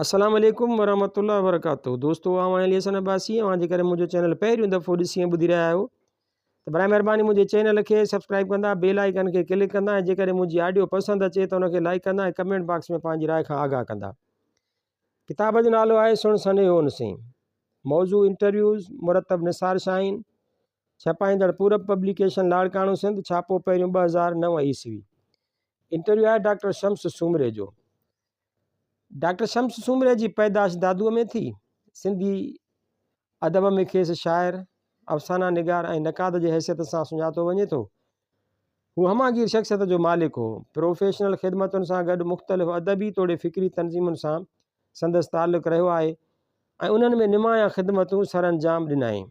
अस्सलाम वालेकुम वरहमतुल्लाहि वबरकातुहू। दोस्तों आवां अली हसन अब्बासी अवां जे करे मुंहिंजो चैनल पहिरियों दफ़ो ॾिसी ऐं ॿुधी रहिया आहियो त बराए महिरबानी मुंहिंजे चैनल खे सब्सक्राइब कंदा, बेल आइकन खे क्लिक कंदा ऐं जेकॾहिं मुंहिंजी ऑडियो पसंदि अचे त उनखे लाइक कंदा ऐं कमेंट बॉक्स में पंहिंजी राय खां आगाह कंदा। किताब जो नालो आहे सुण सने ओन सिंह। मौज़ू इंटरव्यूज़ मुरतब निसार शाहीन। छपाईंदड़ पूरब पब्लिकेशन लाड़काणो सिंध। छापो पहिरियों 2009 ईस्वी। इंटरव्यू आहे डॉक्टर शम्स सूमरे जो। डॉक्टर शम्स सूमरे जी पैदाश दादूअ में थी। सिंधी अदब में खेसि शाइर, अफ़साना निगार ऐं नक़ाद जे हैसियत सां सुञातो वञे थो। हू हमागीर शख़्सियत जो मालिक हो। प्रोफेशनल ख़िदमतुनि सां गॾु मुख़्तलिफ़ अदबी तोड़े फ़िक्री तंज़ीमुनि सां संदसि ताल्लुक़ रहियो आहे ऐं उन्हनि में निमाया ख़िदमतूं सर अंजाम ॾिनाई।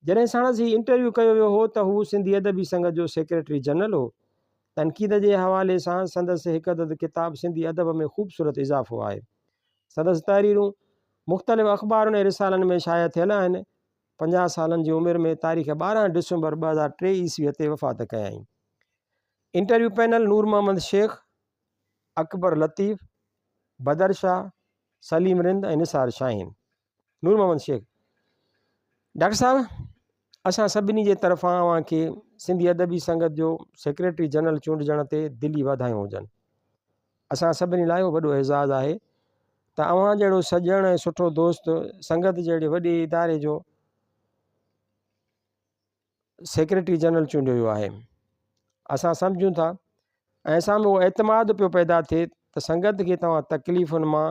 जॾहिं साणसि ही इंटरव्यू कयो वियो हो त हू सिंधी अदबी संघ जो सेक्रेटरी जनरल हो। तनक़ीद जे हवाले सां संदसि हिकु अदद किताब सिंधी अदब में ख़ूबसूरत इज़ाफ़ो आहे। संदसि तहरीरूं मुख़्तलिफ़ अख़बारुनि ऐं रिसालनि में शाया थियल आहिनि। 50 सालनि जी उमिरि में तारीख़ 12 डिसंबर 2003 ईस्वीअ ते वफ़ात कयाई। इंटरव्यू पैनल नूर मोहम्मद शेख, अकबर लतीफ़, बदर शाह, सलीम रिंद ऐं निसार शाहीन। नूर मोहम्मद शेख: डॉक्टर साहब, असां सभिनी जे तरफ़ां अव्हां खे सिंधी अदबी संगत जो सेक्रेटरी जनरल चूंडजण ते दिली वाधायूं हुजनि। असां सभिनी लाइ वॾो एज़ाज़ आहे त अव्हां जहिड़ो सॼण ऐं सुठो दोस्त संगत जहिड़े वॾे इदारे जो सेक्रेटरी जनरल चूंडियो वियो आहे। असां सम्झूं था ऐं असां में उहो एतमाद पियो पैदा थिए त संगत खे तव्हां तकलीफ़ुनि मां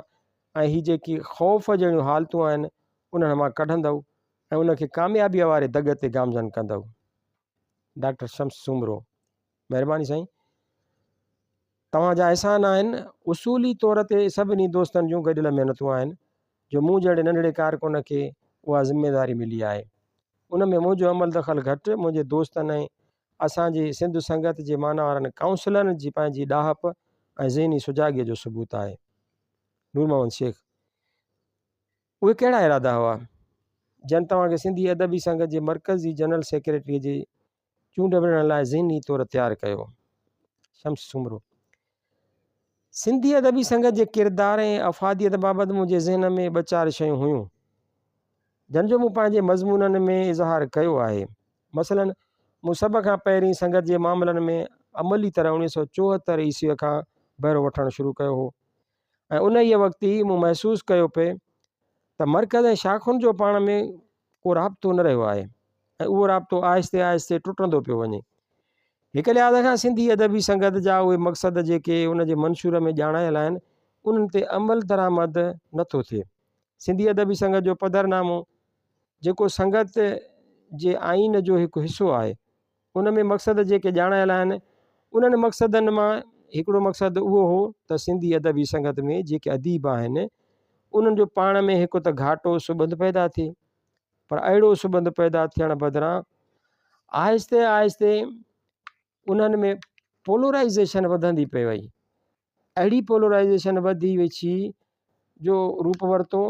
ऐं ही जेकी ख़ौफ़ जहिड़ियूं हालतूं आहिनि उन्हनि मां कढंदव ऐं उनखे कामयाबीअ वारे दग ते गामज़न कंदव। डॉक्टर शम्स सूमरो: महिरबानी साईं, तव्हांजा अहसान आहिनि। उसूली तौर ते सभिनी दोस्तनि जूं गॾियल महिनतूं आहिनि जो मूं जहिड़े नंढड़े कारकुन खे उहा ज़िमेदारी मिली आहे। उन में मुंहिंजो अमल दख़ल घटि, मुंहिंजे दोस्तनि ऐं असांजी सिंध संगत जे माना वारनि काउंसलरनि जी पंहिंजी ॾाहप ऐं ज़हनी सुजाॻीअ जो सबूत आहे। नूर मोहम्मद शेख: उहे कहिड़ा इरादा हुआ जन तव्हांखे सिंधी अदबी संघ जे मर्कज़ी जनरल सेक्रेटरीअ जे चूंड विढ़ण लाइ ज़हनी तौरु तयारु कयो? शम्स सूमरो: सिंधी अदबी संघ जे किरदार ऐं अफ़ादियत बाबति मुंहिंजे ज़हन में 2-4 शयूं हुयूं जन जो मूं पंहिंजे मज़मूननि में इज़हार कयो आहे। मसलन मूं सभ खां पहिरीं संगत जे मामलनि में अमली तरह 1974 ईस्वीअ खां बहिरो वठणु शुरू कयो हो ऐं उन ई वक़्तु ई मूं महसूसु कयो पिए त मर्कज़ ऐं शाख़ुनि जो पाण में को राब्तो न रहियो आहे ऐं उहो राब्तो आहिस्ते आहिस्ते टुटंदो पियो वञे। हिक लिहाज़ खां सिंधी अदबी संगत जा उहे मक़सद जेके उन जे मंशूर में ॼाणायल आहिनि उन्हनि ते अमल दरामद नथो थिए। सिंधी अदबी संघ जो पधरनामो जेको संगत जे आइन जो हिकु हिसो आहे उन में मक़सद जेके ॼाणायल आहिनि उन्हनि मक़सदनि मां हिकिड़ो मक़सदु उहो हो त सिंधी अदबी संगत में जेके अदीब आहिनि उन्हनि जो पाण में हिकु त घाटो सुबंध पैदा थिए, पर अहिड़ो सुबंध पैदा थियण बदिरां आहिस्ते आहिस्ते उन्हनि में पोलराइज़ेशन वधंदी पई वई। अहिड़ी पोलराइज़ेशन वधी विछी जो रूप वरितो,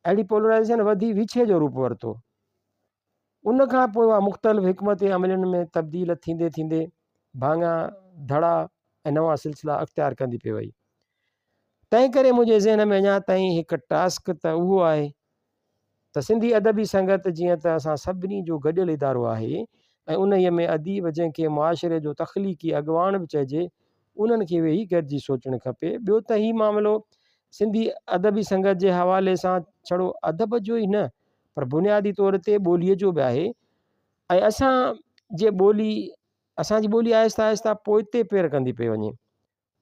अहिड़ी पोलराइज़ेशन वधी विछे जो रूप वरितो। उन खां पोइ उहा मुख़्तलिफ़ हिकमत अमलनि में तब्दील थींदे थींदे भाङा धड़ा ऐं नवां सिलसिला अख़्तियार कंदी पई वई। तंहिं करे मुंहिंजे ज़हन में अञा ताईं हिकु टास्क त उहो आहे त सिंधी अदबी संगत जीअं त असां सभिनी जो गॾियल इदारो आहे ऐं उन्हीअ में अदीब जंहिंखे मुआशिरे जो तख़लीक़ी अॻवान बि चइजे उन्हनि खे वेही गॾिजी सोचणु खपे। ॿियो त ही मामिलो सिंधी अदबी संगत जे हवाले सां छड़ो अदब जो ई न पर बुनियादी तौर ते ॿोलीअ जो बि आहे ऐं असांजी ॿोली आहिस्ता आहिस्ता पोइते पेर कंदी पई वञे।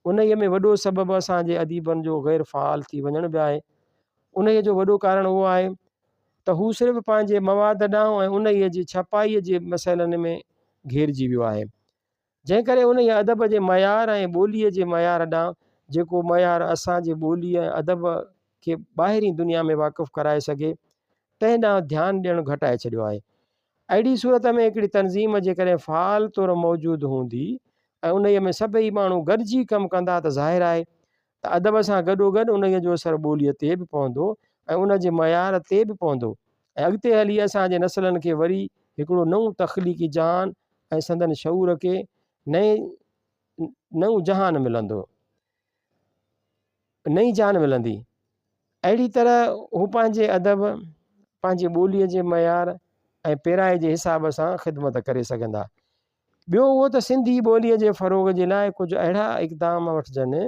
उन्हीअ में वॾो सबबु असांजे अदीबनि जो ग़ैर फ़ाल थी वञण बि आहे। उन्हीअ जो वॾो कारण उहो आहे त हू सिर्फ़ु पंहिंजे मवाद ॾांहुं ऐं उन्हीअ जी छपाईअ जे मसइलनि में घेरिजी वियो आहे, जंहिं करे उन अदब जे मयार ऐं ॿोलीअ जे मयार ॾांहुं जेको मयार असांजे ॿोली ऐं अदब खे ॿाहिरीं दुनिया में वाक़ुफ़ु कराए सघे तंहिं ॾांहुं ध्यानु ॾियणु घटाए छॾियो आहे। अहिड़ी सूरत में हिकिड़ी तनज़ीम जेकॾहिं फ़ाल तौरु मौजूदु हूंदी ऐं उन्हीअ में सभई माण्हू गॾिजी कमु कंदा त ज़ाहिर आहे त अदब सां गॾोगॾु उन्हीअ जो असरु ॿोलीअ ते बि पवंदो ऐं उन जे मयार ते बि पवंदो ऐं अॻिते हली असांजे नसलनि खे वरी हिकिड़ो नओं तख़लीक़ी जहान ऐं संदन शऊर खे नओं जहान मिलंदो। नई जान मिलंदी। अहिड़ी तरह हू पंहिंजे अदब, पंहिंजी ॿोलीअ जे मयार ऐं पेराए जे हिसाब सां ख़िदमत करे सघंदा। ॿियो उहो त सिंधी ॿोलीअ जे फ़रोग़ जे लाइ कुझु अहिड़ा इक़दाम वठिजनि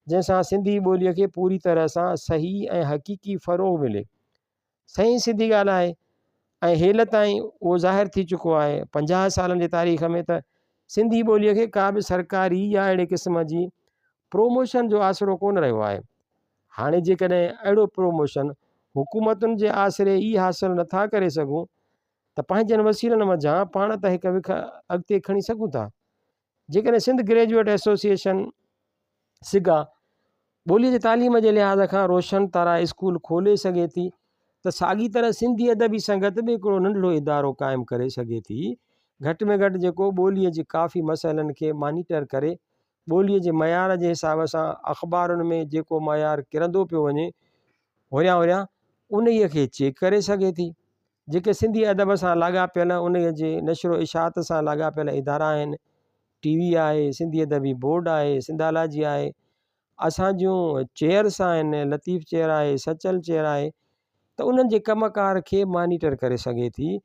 जंहिंसां सिंधी ॿोलीअ खे पूरी तरह सां सही ऐं हक़ीक़ी फ़रोग़ मिले। सही सिंधी ॻाल्हि आहे ऐं हेल ताईं उहो ज़ाहिर थी चुको आहे 50 सालनि जी तारीख़ में त सिंधी ॿोलीअ खे का बि सरकारी या अहिड़े क़िस्म जी प्रोमोशन जो आसिरो कोन रहियो आहे। हाणे जेकॾहिं अहिड़ो प्रोमोशन हुकूमतुनि जे आसिरे ई हासिलु नथा करे सघूं त पंहिंजनि वसीलनि वञा पाण त हिकु विख अॻिते खणी सघूं था। जेकॾहिं सिंध ग्रेजुएट एसोसिएशन सिगा ॿोलीअ जी तालीम जे लिहाज़ खां रोशन तारा स्कूल खोले सघे थी त साॻी तरह सिंधी अदबी संगत बि हिकिड़ो नंढिड़ो इदारो क़ाइमु करे सघे थी, घटि में घटि जेको ॿोलीअ जे काफ़ी मसइलनि खे मॉनिटर करे ॿोलीअ जे मयार जे हिसाब सां अख़बारुनि में जेको मयार किरंदो पियो वञे होरियां होरियां उन खे चेक करे सघे थी। जेके सिंधी अदब सां लाॻापियल उन जे नशरो इशात सां लाॻापियल इदारा आहिनि, TV आहे, सिंधी अदबी बोर्ड आहे, सिंधालाजी आहे, असां जूं चेयर्स आहिनि, लतीफ़ चेयर आहे, सचल चेयर आहे, त उन्हनि जे कमकार खे मॉनिटर करे सघे थी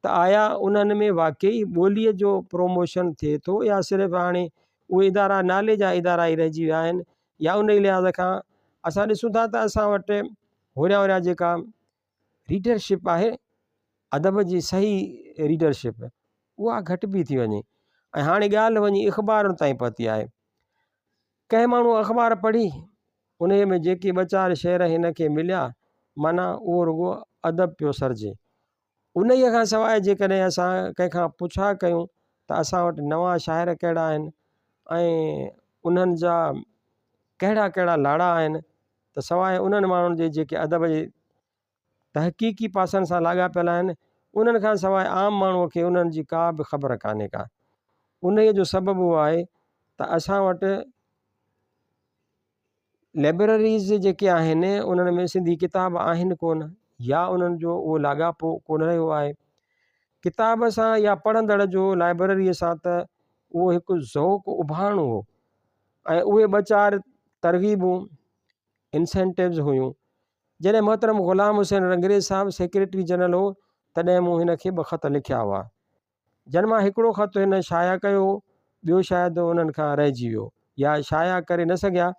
त आया उन्हनि में वाकई ॿोलीअ जो प्रोमोशन थिए थो या सिर्फ़ु हाणे उहे इदारा नाले जा इदारा ई रहिजी विया आहिनि, या उन ई लिहाज़ खां असां ॾिसूं था त असां वटि होरियां होरियां जेका रीडरशिप आहे अदब जी सही रीडरशिप उहा घटि बि थी वञे। ऐं हाणे ॻाल्हि वञी अख़बारुनि ताईं पहुती आहे। कंहिं माण्हू अख़बार पढ़ी उन में जेके ॿ चारि शेर हिन खे मिलिया माना उहो रुॻो अदब पियो सरजे। उन ई खां सवाइ जेकॾहिं असां कंहिंखां पुछा कयूं त असां वटि नवां शाइर कहिड़ा आहिनि ऐं उन्हनि जा कहिड़ा कहिड़ा लाड़ा आहिनि, त सवाइ उन्हनि माण्हुनि जे जेके अदब जे तहक़ीक़ी पासनि सां लाॻापियल आहिनि उन्हनि खां सवाइ आम माण्हूअ खे उन्हनि जी का बि ख़बर कान्हे का। उन जो सबबु उहो आहे त असां वटि लाइब्रेरीज़ जेके आहिनि उन्हनि में सिंधी किताब आहिनि कोन, या उन्हनि जो उहो लाॻापो कोन रहियो आहे किताब सां या पढ़ंदड़ जो लाइब्रेरीअ सां। त उहो हिकु ज़ौक़ु उभाणो हो ऐं उहे ॿ चारि तरग़ीबूं इंसेंटिव्स हुयूं। जॾहिं मोहतरम ग़ुलाम हुसैन रंगरेज़ साहिबु सेक्रेटरी जनरल हो तॾहिं मूं हिन खे 2 ख़त लिखिया हुआ। जन मां हिकिड़ो ख़त हिन शाया कयो, ॿियो शायदि उन्हनि खां रहिजी वियो या शाया करे न सघिया।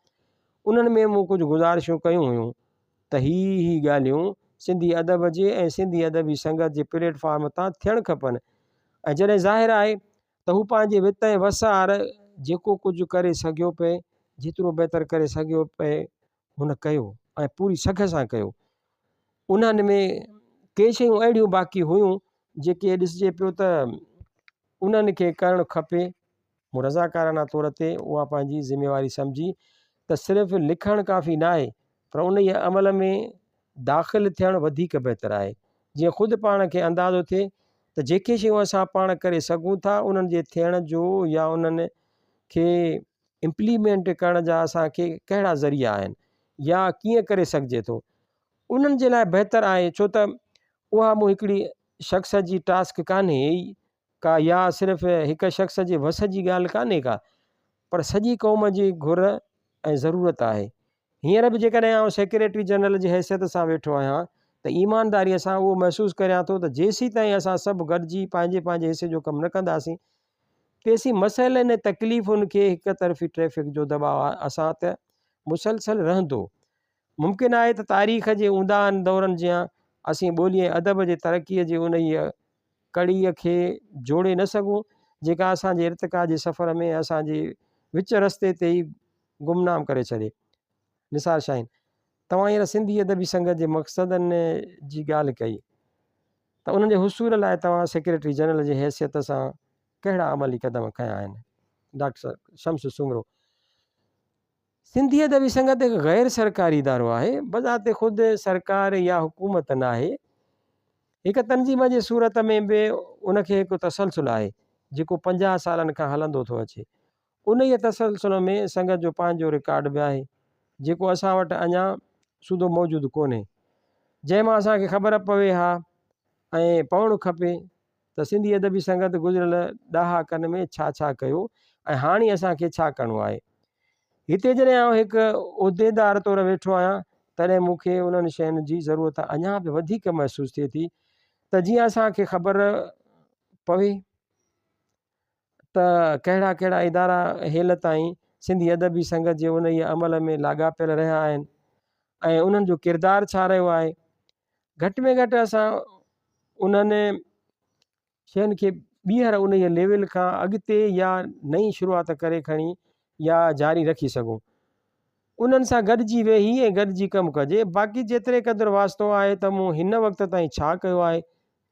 उन्हनि में मूं कुझु गुज़ारिशूं कयूं हुयूं त ही ॻाल्हियूं सिंधी अदब जे ऐं सिंधी अदबी संगत जे प्लेटफॉर्म तां थियणु खपनि। ऐं जॾहिं ज़ाहिर आहे त हू पंहिंजे वित ऐं वसार जेको कुझु करे सघियो पए, जेतिरो बहितर करे सघियो पए हुन कयो ऐं पूरी सख सां कयो। उन्हनि में के शयूं अहिड़ियूं बाक़ी हुयूं जेके ॾिसिजे पियो त उन्हनि खे करणु खपे। मूं रज़ाकाराना तौर ते उहा पंहिंजी ज़िमेवारी सम्झी त सिर्फ़ु लिखणु काफ़ी न आहे पर उन ई अमल में दाख़िल थियणु वधीक बहितरु आहे। जीअं ख़ुदि पाण खे अंदाज़ो थिए त जेके शयूं असां पाण करे सघूं था उन्हनि जे थियण जो या उन्हनि खे इम्प्लीमेंट करण जा असांखे कहिड़ा ज़रिया आहिनि या कीअं करे सघिजे थो, उन्हनि जे लाइ बहितरु आहे। छो त उहा मूं हिकिड़ी शख़्स जी टास्क कान्हे का या सिर्फ़ु हिकु शख़्स जे वस जी ॻाल्हि कान्हे का, पर सॼी क़ौम जी घुर ऐं ज़रूरत आहे। हींअर बि जेकॾहिं आउं सेक्रेटरी जनरल जी हैसियत सां वेठो आहियां त ईमानदारीअ सां उहो महसूसु करियां थो त जेसीं ताईं असां सभु गॾिजी पंहिंजे पंहिंजे हिसे जो कमु न कंदासीं तेसीं मसइलनि ऐं तकलीफ़ुनि खे हिकु तरफ़ी ट्रैफ़िक जो दॿाउ असां त मुसलसल रहंदो। मुमकिन आहे त तारीख़ जे ऊंदाहनि दौरनि जियां असीं ॿोली ऐं अदब जे तरक़ीअ जे उन ई कड़ीअ खे जोड़े न सघूं जेका असांजे इर्तिका जे सफ़र में असांजे विच रस्ते ते ई गुमनाम करे छॾे। निसार शाहीन, तव्हां हींअर सिंधी अदबी संगत जे मक़सदनि जी ॻाल्हि कई त उन्हनि जे हुसूल लाइ तव्हां सेक्रेटरी जनरल जी हैसियत सां कहिड़ा अमली क़दम खयां आहिनि? डॉक्टर शम्स सुमरो, सिंधी अदबी संगत हिकु गैर सरकारी इदारो आहे, बज़ाते ख़ुदि सरकार या हुकूमत न आहे। हिकु तनज़ीम जे सूरत में बि उनखे हिकु तसलसल आहे जेको 50 सालनि खां हलंदो थो अचे। उन ई तसलसल में संगत जो पंहिंजो रिकॉर्ड बि आहे जेको असां वटि अञा सूदो मौजूदु कोन्हे, जंहिंमां असांखे ख़बर पवे हा ऐं पवणु खपे त सिंधी अदबी संगत गुज़िरियल ॾहाकनि में छा छा कयो ऐं हाणे असांखे छा करिणो आहे। हिते जॾहिं आउं हिकु उहिदेदार तौरु वेठो आहियां तॾहिं मूंखे उन्हनि शयुनि जी ज़रूरत अञा बि वधीक महसूसु थिए थी त जीअं असांखे ख़बर पवे त कहिड़ा कहिड़ा इदारा हेल ताईं सिंधी अदबी संगत जे उन ई अमल में लाॻापियल रहिया आहिनि ऐं उन्हनि जो किरदारु छा रहियो आहे। घटि में घटि असां उन्हनि शयुनि खे ॿीहर उन ई लेवल खां अॻिते या नई शुरूआति करे खणी या जारी रखी सघूं। उन्हनि सां गॾिजी वेही ऐं गॾिजी कमु कजे। बाक़ी जेतिरे क़दुरु वास्तो आहे त मूं हिन वक़्त ताईं छा कयो आहे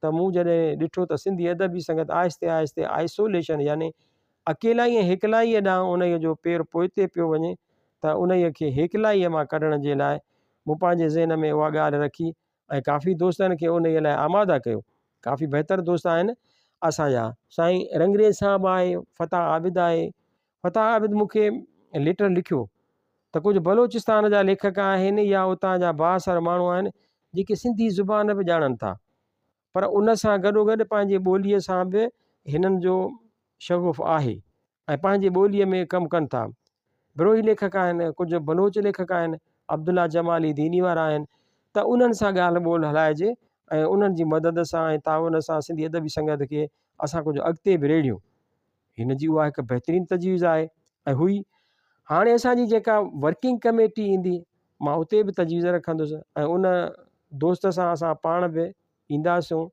त मूं जॾहिं ॾिठो त सिंधी अदबी संगत आहिस्ते आहिस्ते आइसोलेशन यानी अकेलाई ऐं हिकलाईअ ॾांहुं उन जो पेर पोइते पियो वञे त उन खे हिकलाईअ मां कढण जे लाइ मूं पंहिंजे ज़हन में उहा ॻाल्हि रखी ऐं काफ़ी दोस्तनि खे उन लाइ आमादा कयो। काफ़ी बहितर दोस्त आहिनि असांजा। साईं रंगरेज साहबु आहे, फ़ताह आबिद आहे। फ़ताह आबिद मूंखे लेटर लिखियो त कुझु बलोचिस्तान जा लेखक आहिनि या उतां जा बाअसर माण्हू आहिनि जेके सिंधी ज़ुबान बि ॼाणनि था पर उन सां गॾोगॾु पंहिंजे ॿोलीअ सां बि हिननि जो शगुफ़ आहे ऐं पंहिंजे ॿोलीअ में कमु कनि था। बिरोही लेखक आहिनि, कुझु बलोच लेखक आहिनि, अब्दुल्ला जमाली दीनी वारा आहिनि त उन्हनि सां ॻाल्हि ॿोल हलाइजे ऐं उन्हनि जी मदद सां ऐं ताउन सां सिंधी अदबी संगत खे असां कुझु अॻिते बि रेड़ियूं। हिन जी उहा हिकु बहितरीनु तजवीज़ आहे ऐं हुई। हाणे असांजी जेका वर्किंग कमेटी ईंदी मां उते बि तजवीज़ रखंदुसि ऐं उन दोस्त सां असां पाण बि ईंदासूं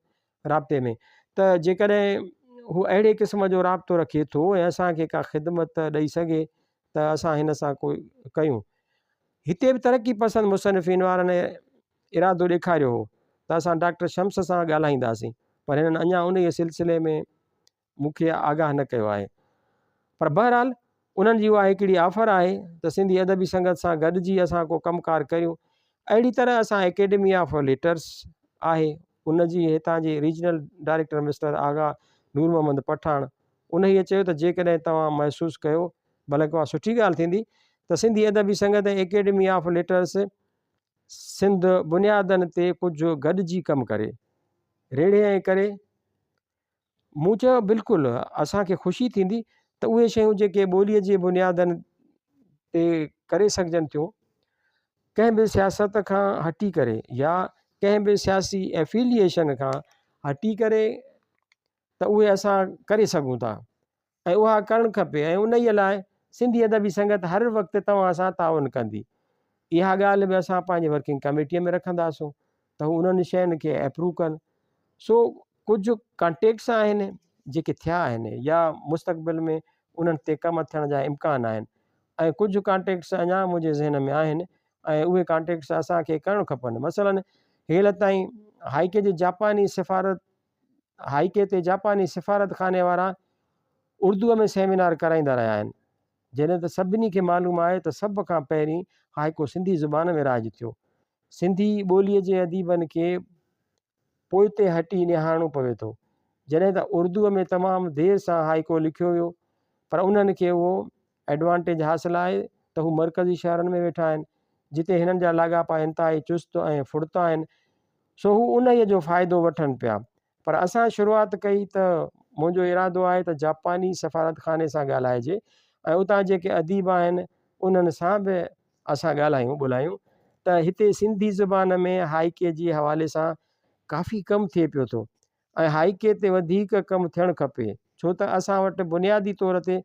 राब्ते में त जेकॾहिं हू अहिड़े क़िस्म जो राब्तो रखे थो ऐं असांखे का ख़िदमत ॾेई सघे त असां हिन सां कोई कयूं। हिते बि तरक़ी पसंदि मुसनिफ़िन वारनि इरादो ॾेखारियो हो त असां डॉक्टर शम्स सां ॻाल्हाईंदासीं पर हिननि अञा उन जे सिलसिले में मूंखे आगाह न कयो आहे। पर बहरहाल उन्हनि जी उहा हिकिड़ी ऑफर आहे त सिंधी अदबी संगत सां गॾिजी असां को कमुकारु करियूं। अहिड़ी तरह असां एकेडमी ऑफ लेटर्स आहे उन जी हितां जी रीजनल डायरेक्टर मिस्टर आगा नूर मोहम्मद पठान उन ई चयो त जेकॾहिं तव्हां महसूसु कयो भले को सुठी ॻाल्हि थींदी त सिंधी अदबी संगत ऐं एकेडमी ऑफ लेटर्स सिंध बुनियादनि ते कुझु गॾिजी कमु करे रेड़े ऐं करे। मूं चयो बिल्कुलु असांखे ख़ुशी थींदी त उहे शयूं जेके ॿोलीअ जे बुनियादनि ते करे सघजनि थियूं कंहिं बि सियासत खां हटी करे या कंहिं बि सियासी एफिलिएशन खां हटी करे त उहे असां करे सघूं था ऐं उहा करणु खपे ऐं उन ई लाइ सिंधी अदबी संगत हर वक़्तु तव्हां सां ताउन कंदी। इहा ॻाल्हि बि असां पंहिंजे वर्किंग कमेटीअ में रखंदासूं त हू उन्हनि शयुनि खे अप्रूव कनि। सो कुझु कॉन्टेक्ट्स आहिनि जेके थिया आहिनि या मुस्तक़बिल में उन्हनि ते कमु थियण जा इम्कान आहिनि ऐं कुझु कॉन्टेक्ट्स अञा मुंहिंजे ज़हन में आहिनि ऐं उहे कॉन्टेक्ट्स असांखे करणु खपनि। मसलन हेल ताईं हाईके जे जापानी सिफ़ारत हाईके ते जापानी सिफ़ारत खाने वारा उर्दूअ में सेमिनार कराईंदा रहिया आहिनि जॾहिं त सभिनी खे मालूम आहे त सभ खां पहिरीं हाईको सिंधी ज़ुबान में राज थियो। सिंधी ॿोलीअ जे अदीबनि खे पोइते हटी निहारणो पवे थो जॾहिं त उर्दूअ में तमामु देरि सां हाईको लिखियो हुयो पर उन्हनि खे उहो एडवांटेज हासिलु आहे त हू मरकज़ी शहरनि में वेठा आहिनि जिते हिननि जा लाॻापा इंतिहाई चुस्त ऐं फुड़ता आहिनि। सो हू उन जो फ़ाइदो वठनि पिया। पर असां शुरूआति कई त मुंहिंजो इरादो आहे त जापानी सफ़ारत खाने सां ॻाल्हाइजे ऐं उतां जेके अदीब आहिनि उन्हनि सां बि असां ॻाल्हायूं ॿोलायूं त हिते सिंधी ज़ुबान में हाईके जे हवाले सां काफ़ी कमु थिए पियो थो ऐं हाईके ते वधीक कमु थियणु खपे छो त असां वटि बुनियादी तौर ते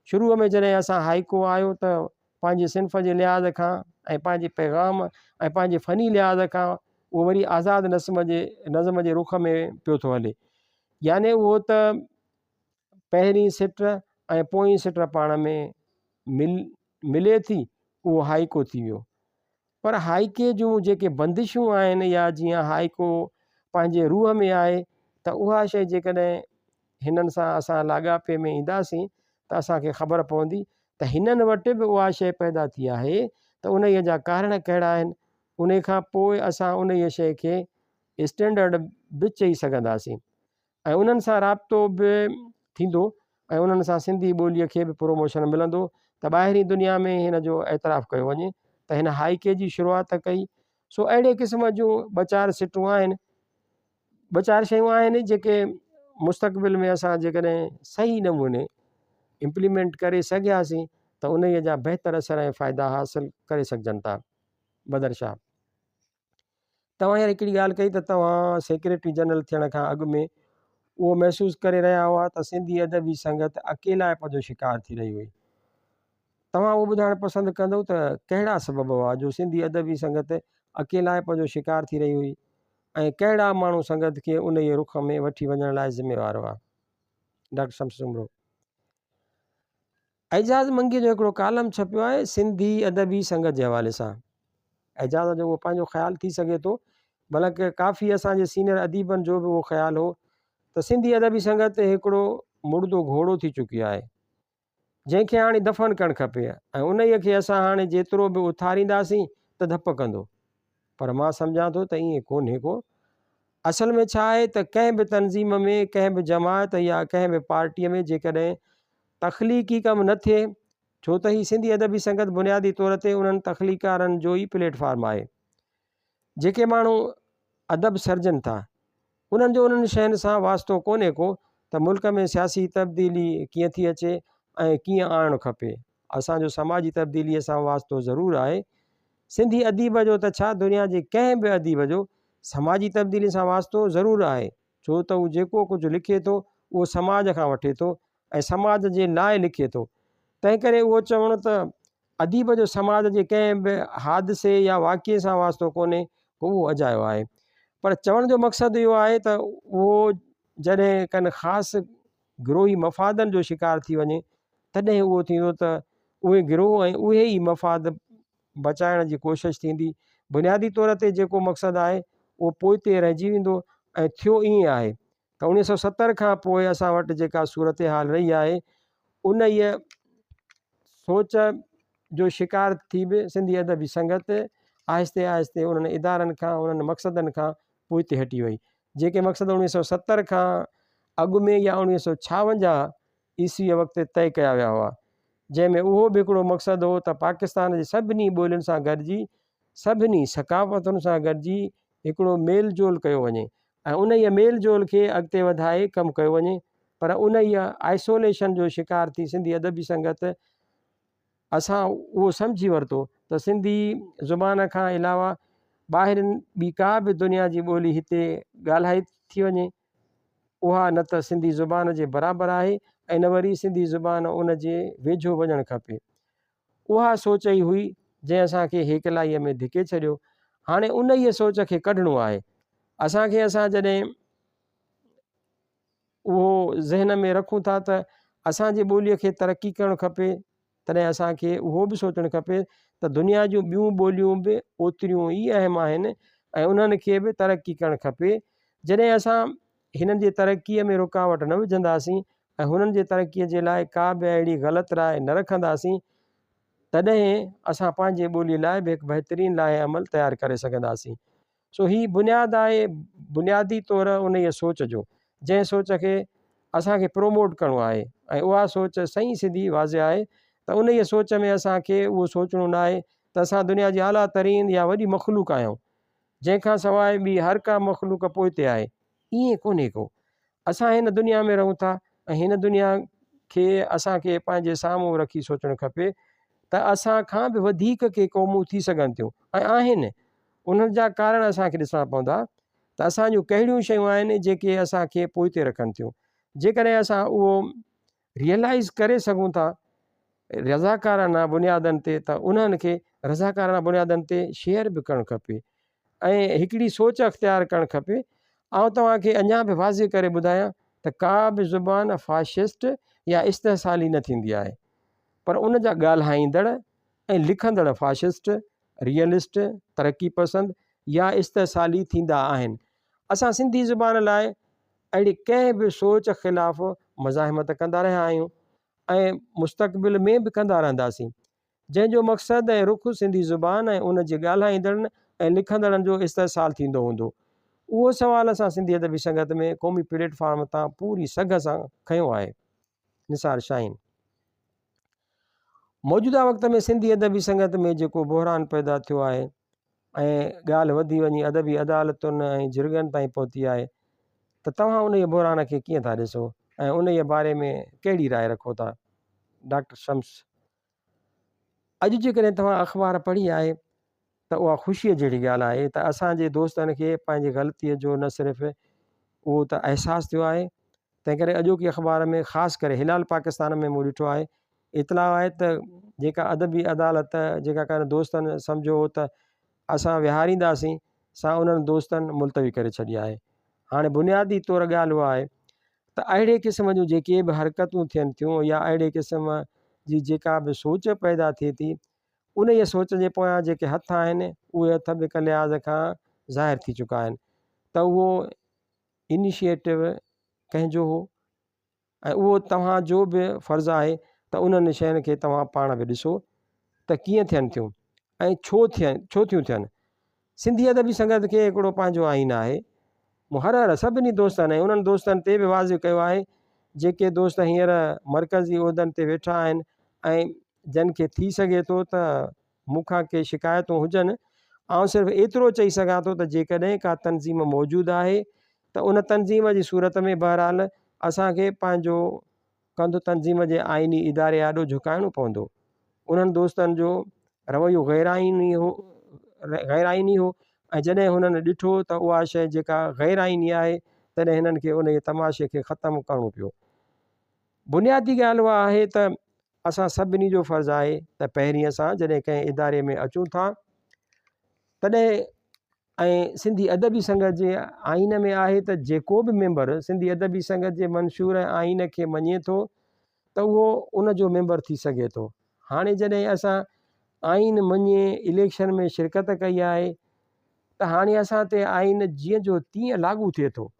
शुरूअ में जॾहिं असां हाईको आयो त पंहिंजे सिंफ़ जे लिहाज़ खां ऐं पंहिंजे पैगाम ऐं पंहिंजे फ़नी लिहाज़ खां उहो वरी आज़ादु नज़म जे रुख में पियो थो हले याने उहो त पहिरीं सिट ऐं पोइ सिट पाण में मिले थी उहो हाईको थी वियो। पर हाईके जूं जेके बंदिशूं आहिनि या जीअं हाईको पंहिंजे रूह में आहे त उहा शइ जेकॾहिं हिननि सां असां लाॻापे में ईंदासीं त असांखे ख़बर पवंदी त हिननि वटि बि उहा शइ पैदा थी आहे त उन जा कारण कहिड़ा आहिनि। उन खां पोइ असां उन शइ खे स्टैंडर्ड बि चई सघंदासीं ऐं उन्हनि सां राब्तो बि थींदो ऐं उन्हनि सां सिंधी ॿोलीअ खे बि प्रोमोशन मिलंदो त ॿाहिरीं दुनिया में हिन जो एतराफ़ु कयो वञे त हिन हाईके जी शुरूआति कई। सो अहिड़े क़िस्म जूं ॿ चारि सिटूं आहिनि ॿ चारि शयूं आहिनि जेके मुस्तक़बिल में असां जेकॾहिं सही नमूने इम्प्लीमेंट करे सघियासीं त उन जा बहितर असर ऐं फ़ाइदा हासिलु करे सघजनि था। बदर शाह, तव्हां हींअर हिकिड़ी ॻाल्हि कई त तव्हां सेक्रेटरी जनरल थियण खां अॻु में उहो महसूसु करे रहिया हुआ त सिंधी अदबी संगत अकेलाइप जो शिकार थी रही हुई। तव्हां उहो ॿुधाइणु पसंदि कंदव त कहिड़ा सबब हुआ जो सिंधी अदबी संगत अकेलाइप जो शिकार थी रही हुई ऐं कहिड़ा माण्हू संगत खे उन जे रुख में वठी वञण लाइ ज़िम्मेवार हुआ? डॉक्टर शम्स उमरो। एजाज़ मंगीअ जो हिकिड़ो कालम छपियो आहे सिंधी अदबी संगत जे हवाले सां। एजाज़ जो उहो पंहिंजो ख़्यालु थी सघे थो, बल्कि काफ़ी असांजे सीनियर अदीबनि जो बि उहो ख़्यालु हो त सिंधी अदबी संगत हिकिड़ो मुर्दो घोड़ो थी चुकी आहे जंहिंखे हाणे दफ़न करणु खपे ऐं उन खे असां हाणे जेतिरो बि उथारींदासीं त धप कंदो। पर मां सम्झां थो त ईअं कोन्हे को। असल में छा आहे त कंहिं बि तनज़ीम में, कंहिं बि जमात या कंहिं बि पार्टीअ में जेकॾहिं तख़लीक़ी कमु न थिए, छो त ही सिंधी अदबी संगत बुनियादी तौर ते उन्हनि तख़लीकारनि जो ई प्लेटफॉर्म आहे। जेके माण्हू अदब सर्जनि था उन्हनि जो उन्हनि शयुनि सां वास्तो कोन्हे को त मुल्क में सियासी तब्दीली कीअं थी अचे ऐं कीअं आणणु खपे। असांजो समाजी तब्दीलीअ सां वास्तो ज़रूरु आहे। सिंधी अदीब जो त छा, दुनिया जे कंहिं बि अदीब जो समाजी तब्दीली सां वास्तो ज़रूरु आहे, छो त उहो जेको कुझु लिखे थो उहो समाज खां वठे थो ऐं समाज जे लाइ लिखे थो। तंहिं करे उहो चवणु त अदीब जो समाज जे कंहिं बि हादिसे या वाक़िए सां वास्तो कोन्हे, उहो अजायो आहे। पर चवण जो मक़सदु इहो आहे त उहो जॾहिं कनि ख़ासि गिरोही मफ़ादनि जो शिकार थी वञे तॾहिं उहो थींदो त उहे गिरोह ऐं उहे ई मफ़ाद बचाइण जी कोशिशि थींदी। बुनियादी तौर ते जेको मक़सदु आहे उहो पोइते रहिजी वेंदो ऐं थियो ईअं आहे त 1970 खां पोइ असां वटि जेका सूरत हाल रही आहे उन इहा सोच जो शिकार थी बि सिंधी अदबी संगत आहिस्ते आहिस्ते उन्हनि इदारनि खां, उन्हनि मक़सदनि खां पोइते हटी वई। जेके मक़सद 1970 खां अॻु में या 1956 ईस्वीअ वक़्तु तय कया विया हुआ, जंहिंमें उहो बि हिकिड़ो मक़सदु हो त पाकिस्तान जे सभिनी ॿोलियुनि सां गॾिजी, सभिनी सकाफ़तुनि सां गॾिजी हिकिड़ो मेल जोल कयो वञे ऐं उन ई मेल जोल खे अॻिते वधाए कमु कयो वञे। पर उन ई आइसोलेशन जो शिकार थी सिंधी अदबी संगत असां उहो सम्झी वरितो त सिंधी ज़ुबान खां अलावा ॿाहिरि ॿी का बि दुनिया जी ॿोली हिते ॻाल्हाई थी वञे उहा न त सिंधी ज़ुबान जे बराबरि आहे ऐं न वरी सिंधी ज़ुबान उन जे वेझो वञणु खपे। उहा सोच ई हुई जंहिं असांखे हेकलाईअ में धिके छॾियो। हाणे उन ई सोच खे कढणो आहे असांखे। असां जॾहिं उहो ज़हन में रखूं था त असांजी ॿोलीअ खे तरक़ी करणु खपे, तॾहिं असांखे उहो बि सोचणु खपे त दुनिया जूं ॿियूं ॿोलियूं बि ओतिरियूं ई अहम आहिनि ऐं उन्हनि खे बि तरक़ी करणु खपे। जॾहिं असां हिननि जी तरक़ीअ में रुकावट न विझंदासीं ऐं हुननि जे तरक़ीअ जे लाइ का बि अहिड़ी ग़लति राय न रखंदासीं तॾहिं असां पंहिंजे ॿोलीअ लाइ बि हिकु बहितरीनु लाइ अमल तयारु करे सघंदासीं। सो ही बुनियादु आहे, बुनियादी तौर उन ई सोच जो, जंहिं सोच खे असांखे प्रोमोट करिणो आहे ऐं उहा सोच सही सिधी वाज़े आहे त उन ई सोच में असांखे उहो सोचणो न आहे त असां दुनिया जी आला तरीन या वॾी मख़लूक आहियूं, जंहिंखां सवाइ ॿी हर का मख़लूक पोइते आहे। ईअं कोन्हे को। असां हिन दुनिया में रहूं था ऐं हिन दुनिया खे असांखे पंहिंजे साम्हूं रखी सोचणु खपे त असां खां बि वधीक के क़ौमूं थी सघनि थियूं ऐं आहिनि। उन्हनि जा कारण असांखे ॾिसणा पवंदा त असांजूं कहिड़ियूं शयूं आहिनि जेके असांखे पोइते रखनि थियूं। जेकॾहिं असां उहो रियलाइज़ करे सघूं था रज़ाकाराना बुनियादनि ते त उन्हनि खे रज़ाकाराना बुनियादनि ते शेयर बि करणु खपे ऐं हिकिड़ी सोच अख़्तियार करणु खपे। ऐं तव्हांखे अञा बि वाज़े करे ॿुधायां त का बि ज़ुबान फाशिस्ट या इस्तेहसाली न थींदी आहे, पर उन जा ॻाल्हाईंदड़ ऐं लिखंदड़ फाशिस्ट, रियलिस्ट, तरक़ी पसंद या इस्तेहसाली थींदा आहिनि। असां सिंधी ज़ुबान लाइ अहिड़ी कंहिं बि सोच ख़िलाफ़ु मज़ाहिमत कंदा रहिया आहियूं ऐं मुस्तक़बिल में बि कंदा रहंदासीं, जंहिंजो मक़सदु ऐं रुख़ सिंधी ज़ुबान ऐं उन जे ॻाल्हाईंदड़नि ऐं लिखंदड़नि जो इस्तेहसाल थींदो हूंदो। उहो सवाल असां सिंधी अदबी संगत में क़ौमी प्लेटफॉर्म तां पूरी सघ सां खयो आहे। निसार शाहीन। मौजूदा वक़्त में सिंधी अदबी संगत में जेको बहरान पैदा थियो आहे ऐं ॻाल्हि वधी वञी अदबी अदालतुनि ऐं जिरगनि ताईं पहुती आहे त तव्हां उन जे बहरान खे कीअं था ॾिसो ऐं उन जे बारे में कहिड़ी राय रखो था? डॉक्टर शम्स। अॼु जेकॾहिं तव्हां अख़बार पढ़ी आहे त उहा ख़ुशीअ जहिड़ी ॻाल्हि आहे त असांजे दोस्तनि खे पंहिंजी ग़लतीअ जो न सिर्फ़ु उहो त अहसासु थियो आहे। तंहिं करे अॼोकी अख़बार में ख़ासि करे हिलाल पाकिस्तान में मूं ॾिठो आहे, इतलाउ आहे त जेका अदबी अदालत जेका कंहिं दोस्तनि सम्झो त असां विहारींदासीं, सा उन्हनि दोस्तनि मुलतवी करे छॾी आहे। हाणे बुनियादी तौरु ॻाल्हि उहा आहे त अहिड़े क़िस्म जूं जेके बि हरकतूं थियनि थियूं या अहिड़े क़िस्म जी जेका बि सोच पैदा थिए थी, उन ई सोच जे पोयां जेके हथ आहिनि उहे हथ बि हिक लिहाज़ खां ज़ाहिर थी चुका आहिनि त उहो इनिशिएटिव कंहिंजो हो ऐं उहो तव्हांजो बि फ़र्ज़ु आहे त उन्हनि शयुनि खे तव्हां पाण बि ॾिसो त कीअं थियनि थियूं ऐं छो थियूं थियनि। सिंधी अदबी संगत खे हिकिड़ो पंहिंजो आईन आहे। मूं हर सभिनी दोस्तनि ऐं उन्हनि दोस्तनि ते बि वाज़िब कयो आहे जेके दोस्त हींअर मर्कज़ी उहिदनि ते वेठा आहिनि ऐं जिन खे थी सघे थो त मूंखां के शिकायतूं हुजनि, ऐं सिर्फ़ु एतिरो चई सघां थो त जेकॾहिं का तनज़ीम मौजूदु आहे त उन तनज़ीम जी सूरत में बहरहाल असांखे पंहिंजो कंधु तनज़ीम जे आइनी इदारे ॾाढो झुकाइणो पवंदो। उन्हनि दोस्तनि जो रवैयो गैर आइनी हो ऐं जॾहिं हुननि ॾिठो त उहा शइ जेका गैर आइनी आहे तॾहिं हिननि खे उन तमाशे खे ख़तमु करिणो पियो। बुनियादी ॻाल्हि उहा आहे त असां सभिनी जो फ़र्ज़ु आहे त पहिरीं असां जॾहिं कंहिं इदारे में अचूं था तॾहिं ऐं सिंधी अदबी संगत जे आइन में आहे त जेको बि मेंबर सिंधी अदबी संगत जे मंशूर आइन खे मञे थो त उहो उन जो मेंबर थी सघे थो। हाणे जॾहिं असां आइन मञे इलेक्शन में शिरकत कई आहे त हाणे असां ते आइन जीअं जो तीअं लागू थिए थो।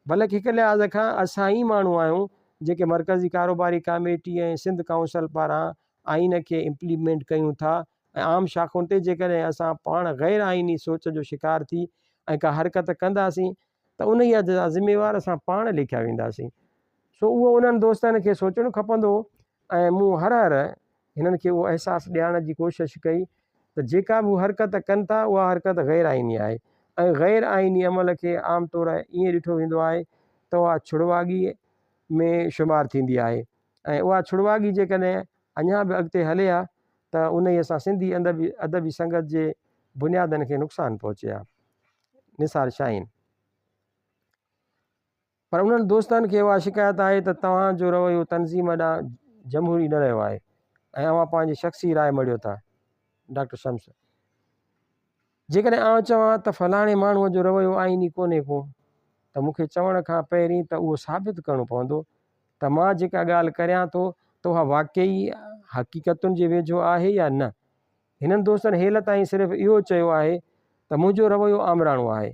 भले हिक लिहाज़ खां असां ई माण्हू आहियूं जेके मरकज़ी कारोबारी कमेटी ऐं सिंध काउंसिल पारां आइन खे इम्प्लीमेंट कयूं था ऐं आम शाख़ुनि ते जेकॾहिं असां पाण गैर आइनी सोच जो शिकार थी ऐं का हरकत कंदासीं त उन ई जा ज़िम्मेवार असां पाण लिखिया वेंदासीं। सो उहो उन्हनि दोस्तनि खे सोचणु खपंदो ऐं मूं हर हिननि खे उहो अहसासु ॾियारण जी कोशिशि कई त जेका बि हरकत कनि था उहा हरकत गैर आइनी आहे ऐं गैर आइनी अमल खे आम तौरु ईअं ॾिठो वेंदो आहे त उहा छुड़वागी में शुमारु थींदी आहे ऐं उहा छुड़वागी जेकॾहिं अञा बि अॻिते हले हा त उन ई असां सिंधी अदबी संगत जे बुनियादनि खे नुक़सानु पहुचे हा। निसार शाहीन पर उन्हनि दोस्तनि खे उहा शिकायत आहे त तव्हांजो रवैयो तनज़ीम ॾांहुं जमहूरी न रहियो आहे ऐं अवां पंहिंजी शख़्सी राय मड़ियो था। डॉक्टर शम्स जेकॾहिं आउं चवां त फलाणे माण्हूअ जो रवैयो आइनी कोन्हे को त मूंखे चवण खां पहिरीं त उहो साबित करिणो पवंदो त मां जेका ॻाल्हि करियां थो त उहा वाक़ई हक़ीक़तुनि जे वेझो आहे या न। हिननि दोस्तनि हेल ताईं सिर्फ़ु इहो चयो आहे त मुंहिंजो रवैयो आमराणो आहे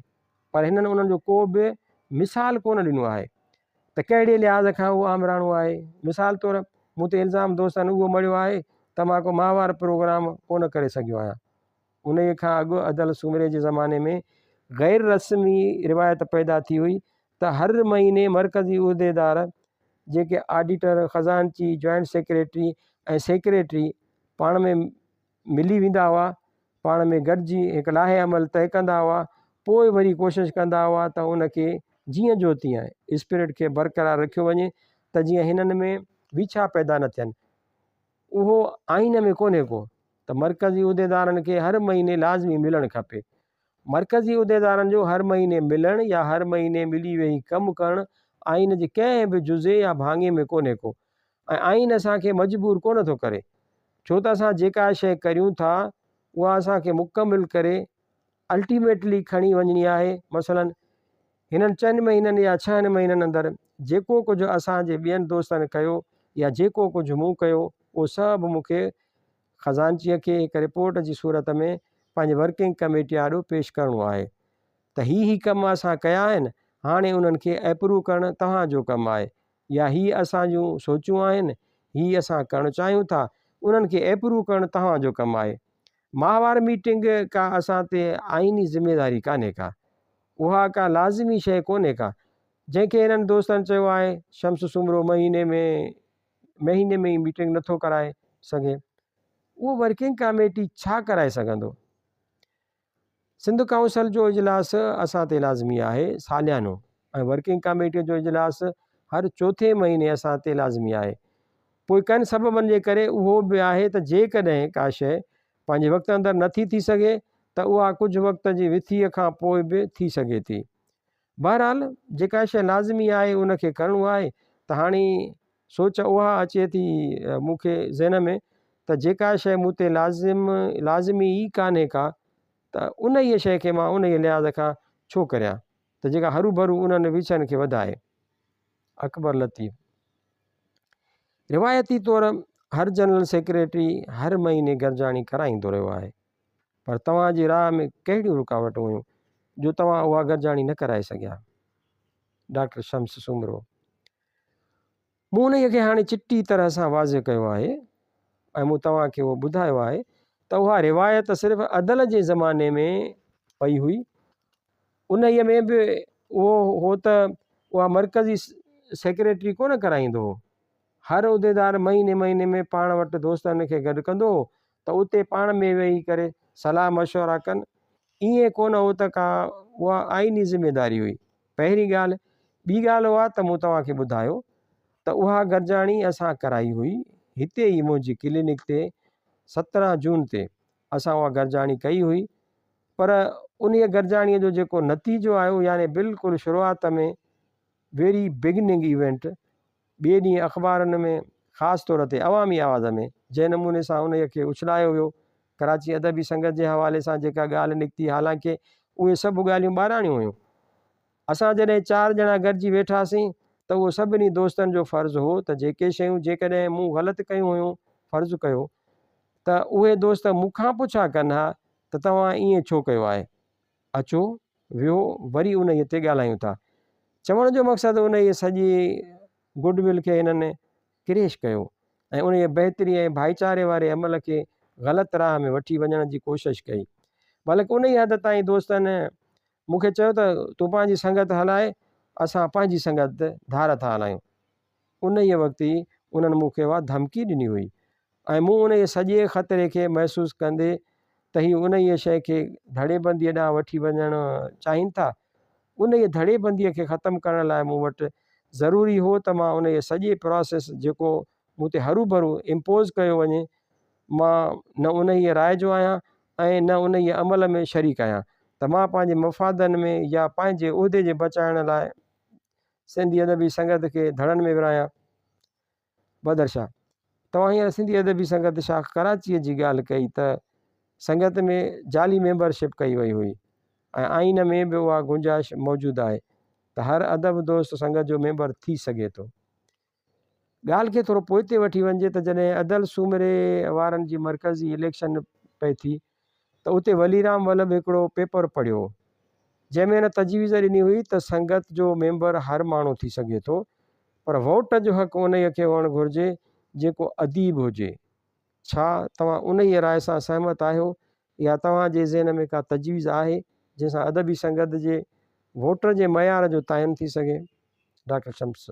पर हिननि उन्हनि जो को बि मिसाल कोन ॾिनो आहे त कहिड़े लिहाज़ खां उहो आमराणो आहे। मिसाल तौरु मूं ते इल्ज़ाम दोस्तनि उहो मड़ियो आहे त मां को माहवार प्रोग्राम कोन करे सघियो आहियां। उन खां अॻु अदल सूमरे जे ज़माने में गैर रस्मी रिवायत पैदा थी हुई त हर महीने मरकज़ी उहिदेदार जेके ऑडिटर ख़ज़ानची जॉइंट सेक्रेटरी ऐं सेक्रेटरी पाण में मिली वेंदा हुआ, पाण में गॾिजी हिकु लाहे अमल तइ कंदा हुआ, पोइ वरी कोशिशि कंदा हुआ त उनखे जीअं जो तीअं स्पिरिट खे बरक़रार रखियो वञे त जीअं हिननि में विछा पैदा न थियनि। उहो आइन में कोन्हे को त मरकज़ी उहिदेदारनि खे हर महीने लाज़मी मिलणु खपे। मरकज़ी उहिदेदारनि जो हर महीने मिलणु या हर महीने मिली वेही कमु करणु आइन जे कंहिं बि जुज़े या भाङे में कोन्हे को ऐं आइन असांखे मजबूर कोन थो करे छो त असां जेका शइ करियूं था उहा असांखे मुकमिल करे अल्टीमेटली खणी वञणी आहे। मसलन हिननि 4 महीननि या 6 महीननि अंदरि जेको कुझु असांजे ॿियनि दोस्तनि कयो या जेको कुझु मूं कयो उहो सभु मूंखे ख़ज़ानचीअ खे हिकु रिपोर्ट जी सूरत में पंहिंजे वर्किंग कमेटी ॾाढो पेश करिणो आहे त ही कम असां कया आहिनि। हाणे उन्हनि खे एप्रूव करणु तव्हांजो कमु आहे या ही असां जूं सोचूं आहिनि, ही असां करणु चाहियूं था, उन्हनि खे एप्रूव करणु तव्हांजो कमु आहे। माहवार मीटिंग का असां ते आइनी ज़िमेदारी कान्हे का, उहा का लाज़मी शइ कोन्हे का जंहिंखे हिननि दोस्तनि चयो आहे शम्स सुमरो महीने में ई मीटिंग नथो कराए सघे। उहो वर्किंग कमेटी छा कराए सघंदो। सिंध काउंसिल जो इजलास असां ते लाज़मी आहे सालियानो ऐं वर्किंग कमेटीअ जो इजलास हर 4थे महीने असां ते लाज़मी आहे। पोइ कनि सबबनि जे करे उहो बि आहे त जेकॾहिं का शइ पंहिंजे वक़्तु अंदरि नथी थी सघे त उहा कुझु वक़्त जी विथीअ खां पोइ बि थी सघे थी। बहरहाल जेका शइ लाज़मी आहे उनखे करिणो आहे। त हाणे सोच उहा अचे थी मूंखे ज़हन में त जेका शइ मूं ते लाज़मी ई कान्हे का त उन ई शइ खे मां उन ई लिहाज़ खां छो करियां त जेका हरू भरू उन्हनि विषयनि खे वधाए। अकबर लतीफ़। रिवायती तौरु हर जनरल सेक्रेटरी हर महीने गरजाणी कराईंदो रहियो आहे, पर तव्हांजी राह में कहिड़ियूं रुकावटूं हुयूं जो तव्हां उहा गरजाणी न कराए सघिया? डॉक्टर शम्स सुमरो। मूं उन खे हाणे चिटी तरह सां वाज़े कयो आहे ऐं मूं तव्हांखे उहो ॿुधायो आहे त उहा रिवायत सिर्फ़ु अदल जे ज़माने में पई हुई। उन में बि उहो हो त उहा मर्कज़ी सेक्रेटरी कोन कराईंदो हो। हर उहिदेदार महीने महीने में पाण वटि दोस्तनि खे गॾु कंदो हो त उते पाण में वेही करे सलाह मशवरा कनि। ईअं कोन हो त का उहा आइनी ज़िमेदारी हुई। पहिरीं ॻाल्हि। ॿी ॻाल्हि उहा त मूं तव्हांखे ॿुधायो त उहा गरजाणी असां कराई हुई हिते ई मुंहिंजी क्लिनिक ते 17 जून ते असां उहा गरजाणी कई हुई। पर उन गरजाणीअ जो जेको नतीजो आयो यानी बिल्कुलु शुरूआत में वेरी बिगिनिंग इवेंट ॿिए ॾींहुं अख़बारनि में ख़ासि तौर ते अवामी आवाज़ में जंहिं नमूने सां उन खे उछलायो वियो कराची अदबी संगत जे हवाले सां जेका ॻाल्हि निकिती, हालांकि उहे सभु ॻाल्हियूं ॿाराणियूं हुयूं। असां जॾहिं 4 ॼणा गॾिजी वेठासीं त उहो सभिनी दोस्तनि जो फ़र्ज़ु हो त जेके शयूं जेकॾहिं मूं ग़लति कयूं हुयूं फ़र्ज़ु कयो त उहे दोस्त मूंखां पुछा कनि हा त तव्हां ईअं छो कयो आहे। अचो वियो वरी उन ते ॻाल्हायूं था। चवण जो मक़सदु उन सॼी गुडविल खे हिननि क्रेश कयो ऐं उन बहितरी ऐं भाईचारे वारे अमल खे ग़लति राह में वठी वञण जी कोशिशि कई। बल्कि उन हद ताईं दोस्तनि मूंखे चयो त तूं पंहिंजी संगत हलाए, असां पंहिंजी संगत धार था हलायूं। उन वक़्तु ई उन्हनि मूंखे उहा धमकी ॾिनी हुई ऐं मूं उन सॼे ख़तरे खे महसूसु कंदे त ही उन शइ खे धड़ेबंदीअ ॾांहुं वठी वञणु चाहिनि था। उन धड़ेबंदीअ खे ख़तमु करण लाइ मूं वटि ज़रूरी हो त मां उन सॼे प्रोसेस जेको मूं ते हरू भरू इम्पोज़ कयो वञे, मां न उन राय जो आहियां ऐं न उन अमल में शरीक आहियां त मां पंहिंजे मफ़ादनि में या पंहिंजे उहिदे जे बचाइण लाइ सिंधी अदबी संगत खे धड़नि में विरायां। बदरशाह। तव्हां हींअर सिंधी अदबी संगत शाख कराचीअ जी ॻाल्हि कई त संगत में जाली मेंबरशिप कई वई हुई ऐं आइन में बि उहा गुंजाइश मौजूदु आहे त हर अदब दोस्त संगत जो मेंबर थी सघे थो। ॻाल्हि खे थोरो पोइ ते वठी वञिजे त जॾहिं अदल सूमरे वारनि जी मर्कज़ी इलेक्शन पई थी त उते वलीराम वल्लभ हिकिड़ो पेपर पढ़ियो जंहिंमें हिन तजवीज़ ॾिनी हुई त संगत जो मेंबर हर माण्हू थी सघे थो, पर वोट जो हक़ उन खे हुअणु घुरिजे जेको अदीब हुजे। छा तव्हां उन राय सां सहमत आहियो या तव्हांजे ज़हन में का तजवीज़ आहे जंहिंसां अदबी संगत जे वोटर जे मयार जो तयन थी सघे? डॉक्टर शम्स।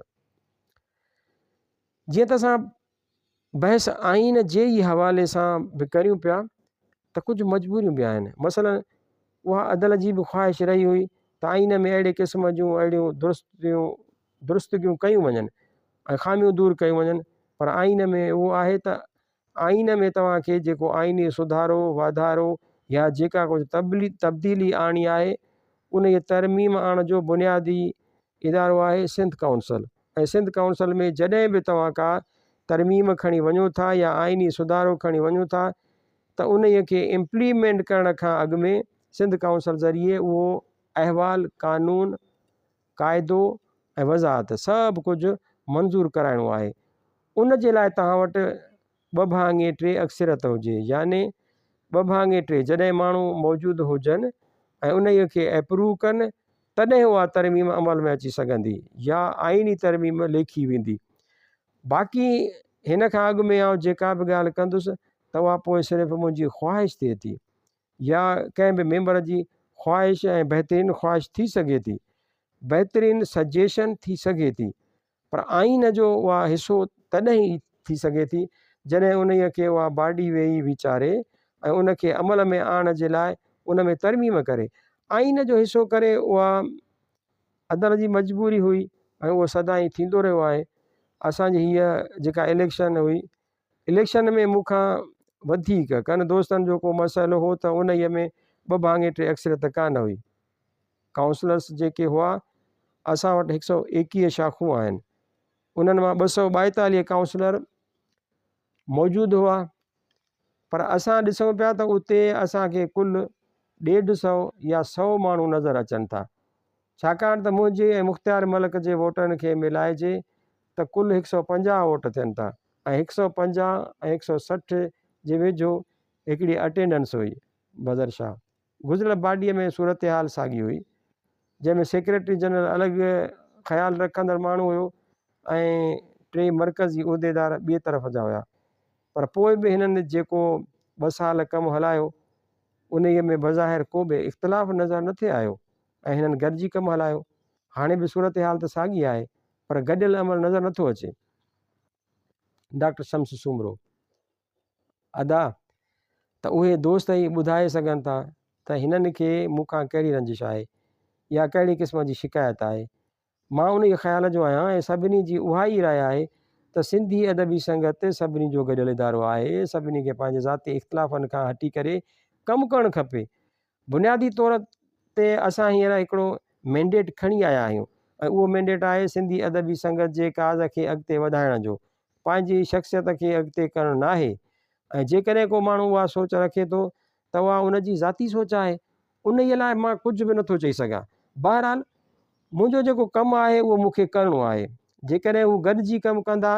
जीअं त असां बहस आइन जे ई हवाले सां बि करियूं पिया त कुझु मजबूरियूं बि आहिनि। मसलन उहा अदल जी बि ख़्वाहिश रही हुई त आइन में अहिड़े क़िस्म जूं अहिड़ियूं दुरुस्तगियूं कयूं वञनि ऐं ख़ामियूं दूरि कयूं वञनि, पर आइन में उहो आहे त आइन में तव्हांखे जेको आइनी सुधारो वाधारो या जेका कुझु तब्दीली आणी आहे उन तरमीम आणण जो बुनियादी इदारो आहे सिंध काउंसिल। ऐं सिंध काउंसिल में जॾहिं बि तव्हां का तरमीम खणी वञो था या आइनी सुधारो खणी वञो था त उन खे इम्प्लीमेंट करण खां अॻु में सिंध काउंसिल ज़रिए उहो अहवाल कानून क़ाइदो ऐं वज़ाहत सभु कुझु मंज़ूरु कराइणो आहे। उन जे लाइ तव्हां वटि 2/3 अक्सरियत हुजे, याने 2/3 जॾहिं माण्हू मौजूदु हुजनि ऐं उन खे एप्रूव कनि तॾहिं उहा तरमीम अमल में अची सघंदी या आइनी तरमीम लेखी वेंदी। बाक़ी हिन खां अॻु में आउं जेका बि ॻाल्हि कंदुसि त उहा पोइ सिर्फ़ु मुंहिंजी ख़्वाहिश थिए थी या कंहिं बि मेंबर जी ख़्वाहिश ऐं बहितरीनु ख़्वाहिश थी सघे थी, बहितरीनु सजेशन थी सघे थी, पर आइन जो उहा हिसो तॾहिं ई थी सघे थी जॾहिं उन खे उहा बॉडी वेही वीचारे ऐं उन खे अमल में आणण जे लाइ उन में तरमीम करे। आइन जो हिसो करे उहा अदल जी मजबूरी हुई ऐं उहो सदाईं थींदो रहियो आहे। असांजी हीअ जेका इलेक्शन हुई, इलेक्शन में मूंखां वधीक कनि दोस्तनि जो को मसइलो हो त उन में 2 भाङे 3 अक्सरियत कान हुई। काउंसलर्स जेके हुआ असां वटि 121 शाखूं आहिनि, उन्हनि मां 242 काउंसलर मौजूदु हुआ। पर असां ॾिसूं पिया त उते असांखे कुल 150 या 100 माण्हू नज़र अचनि था, छाकाणि त मुंहिंजे ऐं मुख़्तियार मलिक जे वोटनि खे मिलाइजे त कुल 150 वोट थियनि था ऐं 150 ऐं 160 जे वेझो हिकिड़ी अटेंडेंस हुई। बदर शाह गुज़िरियल बाडीअ में सूरत हाल साॻी हुई, जंहिंमें सेक्रेटरी जनरल अलॻि ख़्यालु रखंदड़ माण्हू हुयो ऐं 3 मरकज़ी उहिदेदार ॿिए तरफ़ जा हुया। पर पोइ बि हिननि जेको 2 साल कमु हलायो उन में बज़ाहिर को बि इख़्तिलाफ़ नज़र न थिए आयो ऐं हिननि गॾिजी कमु हलायो। हाणे बि सूरत हाल त साॻी आहे, पर गॾियल अमल नज़र नथो अचे। डॉक्टर शम्स सूमरो अदा त उहे दोस्त ई ॿुधाए सघनि था त हिननि खे मूंखां कहिड़ी रंजिश आहे या कहिड़ी क़िस्म जी शिकायत आहे। मां उन ख़्याल जो आहियां ऐं सभिनी जी उहा ई राय आहे त सिंधी अदबी संगत सभिनी जो गॾियल इदारो आहे। सभिनी खे पंहिंजे ज़ाती इख़्तिलाफ़नि खां हटी करे कमु करणु खपे। बुनियादी तौर ते असां हींअर हिकिड़ो मैंडेट खणी आया आहियूं ऐं उहो मैंडेट आहे सिंधी अदबी संगत जे काज़ खे अॻिते वधाइण जो, पंहिंजी शख़्सियत खे अॻिते करणु न आहे। ऐं जेकॾहिं को माण्हू उहा सोच रखे थो त उहा उनजी ज़ाती सोच आहे, उन ई लाइ मां कुझु बि नथो चई सघां। बहरहाल मुंहिंजो जेको कमु आहे उहो मूंखे करिणो आहे। जेकॾहिं हू गॾिजी कमु कंदा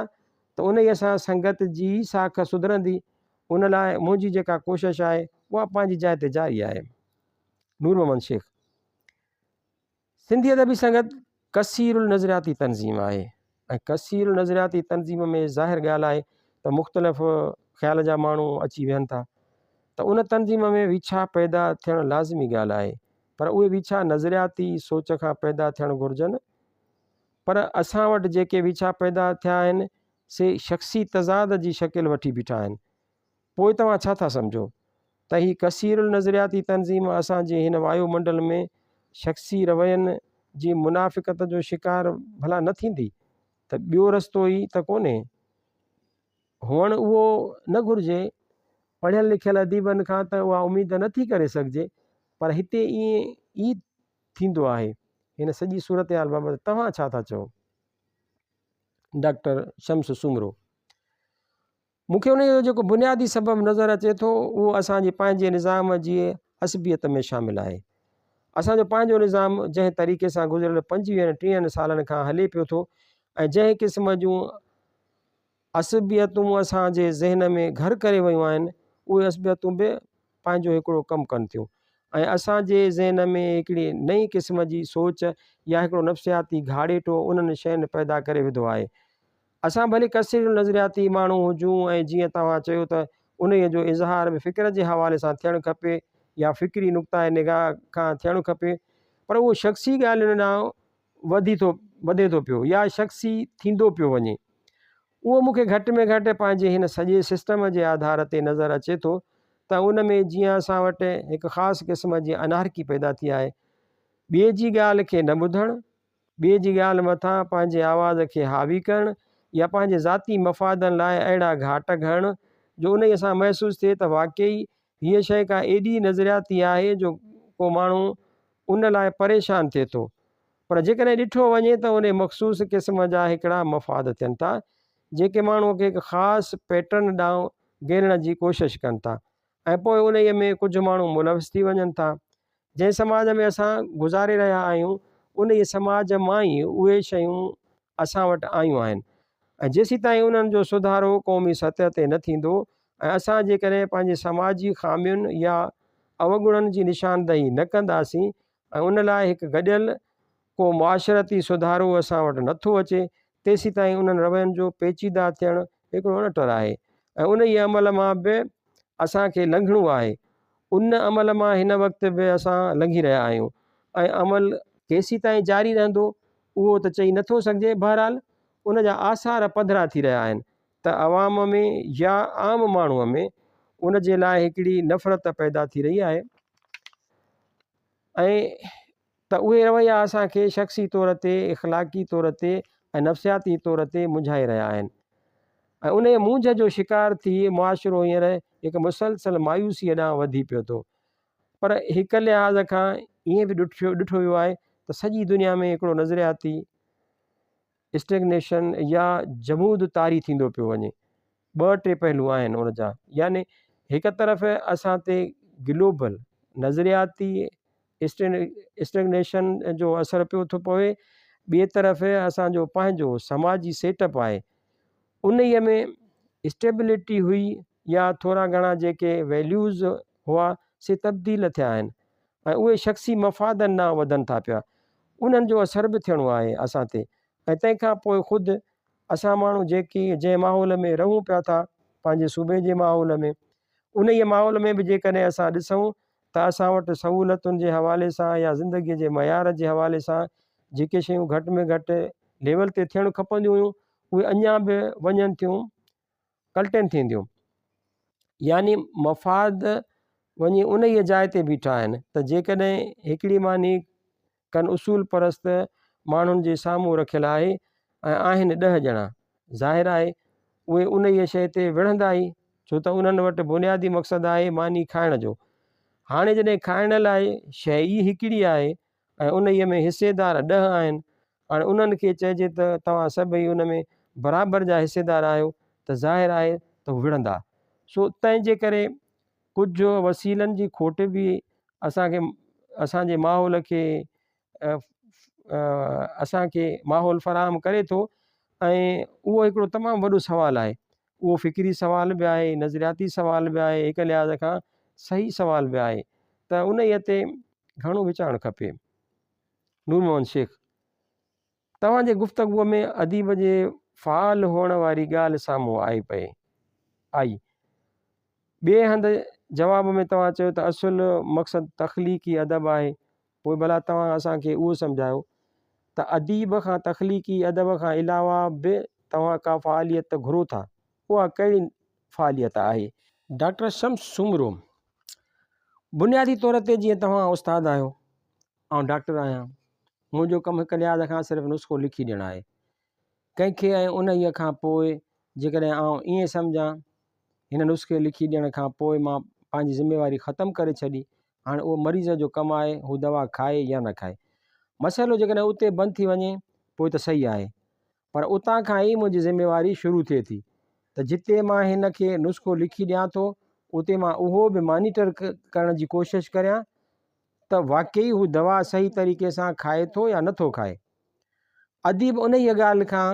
त उन ई सां संगत जी साख सुधरंदी। उन लाइ मुंहिंजी जेका कोशिशि आहे उहा पंहिंजी जाइ ते जारी आहे। नूर मोहम्मद शेख सिंधी अदबी संगत कसीरुल नज़रियाती तंज़ीम आहे ऐं कसीरुल नज़रियाती तंज़ीम में ज़ाहिर ॻाल्हि आहे त मुख़्तलिफ़ ख़्याल जा माण्हू अची वेहनि था, त उन तंज़ीम में विछा पैदा थियणु लाज़मी ॻाल्हि आहे। पर उहे विछा नज़रियाती सोच खां पैदा थियणु घुरिजनि। पर असां वटि जेके विछा पैदा थिया आहिनि से शख़्सी तज़ाद जी शकिल वठी बीठा आहिनि। पोइ तव्हां छा था सम्झो त ही कसीरुल नज़रियाती तंज़ीम असांजे हिन वायुमंडल में शख़्सी रवैयनि जी मुनाफ़िक़त जो शिकार भला न थींदी? त ॿियो रस्तो ई त कोन्हे। हुअणु उहो न घुरिजे, पढ़ियल लिखियल अदीबनि खां त उहा उमेद नथी करे सघिजे, पर हिते ईअं ई थींदो आहे। हिन सॼी सूरत हाल बाबति तव्हां छा था चओ? डॉक्टर शम्स सूमरो मूंखे उन जो जेको बुनियादी सबबु नज़र अचे थो उहो असांजे पंहिंजे निज़ाम जी असबियत में शामिलु आहे। असांजो पंहिंजो निज़ाम जंहिं तरीक़े सां गुज़िरियल 25-30 सालनि खां हले पियो थो ऐं जंहिं क़िस्म जूं असबियतूं असांजे ज़हन में घर करे वियूं आहिनि, उहे असबियतूं बि पंहिंजो हिकिड़ो कमु कनि थियूं ऐं असांजे ज़हन में हिकिड़ी नई क़िस्म जी सोच या हिकिड़ो नफ़्सियाती घाड़ेटो उन्हनि शयुनि पैदा करे विधो आहे। असां भले कसीर नज़रियाती माण्हू हुजूं ऐं जीअं तव्हां चयो त उन जो इज़हार बि फ़िक्र जे हवाले सां थियणु खपे या फ़िक्री नुक़्ता निगाह खां थियणु खपे, पर उहो शख़्सी ॻाल्हियुनि ॾांहुं वधे थो पियो या शख़्सी थींदो पियो वञे। उहो मूंखे घटि में घटि पंहिंजे हिन सॼे सिस्टम जे आधार ते नज़र अचे थो त उन में जीअं असां वटि हिकु ख़ासि क़िस्म जी अनारकी पैदा थी आहे। ॿिए जी ॻाल्हि खे न ॿुधणु, ॿिए जी ॻाल्हि मथां पंहिंजे आवाज़ खे हावी करणु या पंहिंजे ज़ाती मफ़ादनि लाइ अहिड़ा घाट घणु जो उन सां महसूसु थिए त वाक़ई हीअ शइ का एॾी नज़रियाती आहे जो को माण्हू उन लाइ परेशान थिए थो। पर जेकॾहिं ॾिठो वञे त उन मख़सूस क़िस्म जा हिकिड़ा मफ़ाद थियनि था जेके माण्हूअ खे हिकु ख़ासि पैटर्न ॾांहुं घेरण जी कोशिशि कनि था ऐं पोइ उन में कुझु माण्हू मुलविस थी वञनि था। जंहिं समाज में असां गुज़ारे रहिया आहियूं उन समाज मां ई उहे शयूं असां वटि आयूं आहिनि ऐं जेसीं ताईं उन्हनि जो सुधारो क़ौमी सतह ते न थींदो ऐं असां जेकॾहिं पंहिंजे समाजी ख़ामियुनि या अवगुणनि जी निशानदही न कंदासीं ऐं उन लाइ हिकु गॾियल को मुआशरती सुधारो असां वटि नथो अचे, तेसीं ताईं उन्हनि रवैयनि जो पेचीदा थियणु हिकिड़ो अणटर आहे ऐं उन ई अमल मां बि असांखे लंघिणो आहे। उन अमल मां हिन वक़्तु बि असां लंघी रहिया आहियूं ऐं अमल केसीं ताईं जारी रहंदो उहो त चई नथो सघिजे। बहरहाल उन जा आसार पधिरा थी रहिया आहिनि त अवाम में या आम माण्हूअ में उन जे लाइ हिकिड़ी नफ़रत पैदा थी रही आहे ऐं त उहे रवैया असांखे शख़्सी तौर ते इख़लाक़ी तौर ते ऐं नफ़्सियाती तौर ते मुंझाए रहिया आहिनि। ऐं उन मुंझ जो शिकार थी मुआशिरो हींअर हिकु मुसलसल मायूसीअ ॾांहुं वधी पियो थो। पर हिक लिहाज़ खां ईअं बि ॾिठो वियो आहे त सॼी दुनिया में हिकिड़ो नज़रियाती स्टेग्नेशन या जमूद तारी थींदो पियो वञे। 2-3 पहलू आहिनि उन जा, यानी हिक तरफ़ असां ते ग्लोबल नज़रियाती स्टेग्नेशन जो असरु पियो थो पवे, ॿिए तरफ़ असांजो पंहिंजो समाजी सेटअप आहे उन में स्टेबिलिटी हुई या थोरा घणा जेके वैल्यूज़ हुआ से तब्दील थिया आहिनि ऐं उहे शख़्सी मफ़ादनि ॾांहुं वधनि था पिया। उन्हनि जो असर बि थियणो आहे असां ते। ऐं तंहिंखां पोइ ख़ुदि असां माण्हू जंहिं माहौल में रहूं पिया था पंहिंजे सूबे जे माहौल में, उन ई माहौल में बि जेकॾहिं असां ॾिसूं त असां वटि सहूलियतुनि जे हवाले सां या ज़िंदगीअ जे मयार जे हवाले सां जेके शयूं घटि में घटि लेवल ते थियणु खपंदियूं हुयूं उहे अञा बि वञनि थियूं, कल्टेन थींदियूं। यानी मफ़ाद वञी उन ई जाइ ते बीठा आहिनि त जेकॾहिं हिकिड़ी मानी कनि उसूल परस्त माण्हुनि जे साम्हूं रखियलु आहे ऐं आहिनि 10 ॼणा, ज़ाहिर आहे उहे उन ई शइ ते विढ़ंदा ई, छो त उन्हनि वटि बुनियादी मक़सदु आहे मानी खाइण जो। हाणे जॾहिं खाइण लाइ शइ ई हिकिड़ी आहे ऐं उन ई में हिसेदार 10 आहिनि, हाणे उन्हनि खे चइजे त तव्हां सभई उन में बराबरि जा हिसेदार आहियो त ज़ाहिर आहे त हू विढ़ंदा। सो तंहिंजे करे कुझु वसीलनि जी खोट बि असांजे माहौल खे असांखे माहौल फ़राहम करे थो ऐं उहो हिकिड़ो तमामु वॾो सुवालु आहे। उहो फ़िक्री सुवाल बि आहे, नज़रियाती सुवाल बि आहे, हिक लिहाज़ खां सही सुवाल बि आहे त उन ई ते घणो वीचारणु खपे। नूर मोहम्मद शेख, तव्हांजे गुफ़्तगूअ में अदीब जे फ़ाल हुअण वारी ॻाल्हि साम्हूं आई। ॿिए हंधि जवाब में तव्हां चयो त असुलु मक़सदु तख़लीक़ी अदब आहे। पोइ भला तव्हां असांखे उहो सम्झायो त अदीब खां तख़लीक़ी अदब खां अलावा बि तव्हां का फ़ालियत घुरो था, उहा कहिड़ी फ़ालियत आहे? डॉक्टर शम्स सुमरो, बुनियादी तौर ते जीअं तव्हां उस्तादु आहियो ऐं डॉक्टर आहियां, मुंहिंजो कमु हिक लिहाज़ खां सिर्फ़ु नुस्ख़ो लिखी ॾियणु आहे कंहिंखे। ऐं उन ई खां पोइ जेकॾहिं आउं ईअं सम्झां हिन नुस्ख़े लिखी ॾियण खां पोइ मां पंहिंजी ज़िमेवारी ख़तमु करे छॾी, हाणे उहो मरीज़ जो कमु आहे हू दवा खाए या न खाए। मसइलो जेकॾहिं उते बंदि थी वञे पोइ त सही आहे, पर उतां खां ई मुंहिंजी ज़िमेवारी शुरू थिए थी त जिते मां हिन खे नुस्ख़ो लिखी ॾियां थो उते मां उहो बि मॉनिटर करण जी कोशिशि करियां त वाक़ई हू दवा सही तरीक़े सां खाए थो या नथो खाए। अदीब उन ई ॻाल्हि खां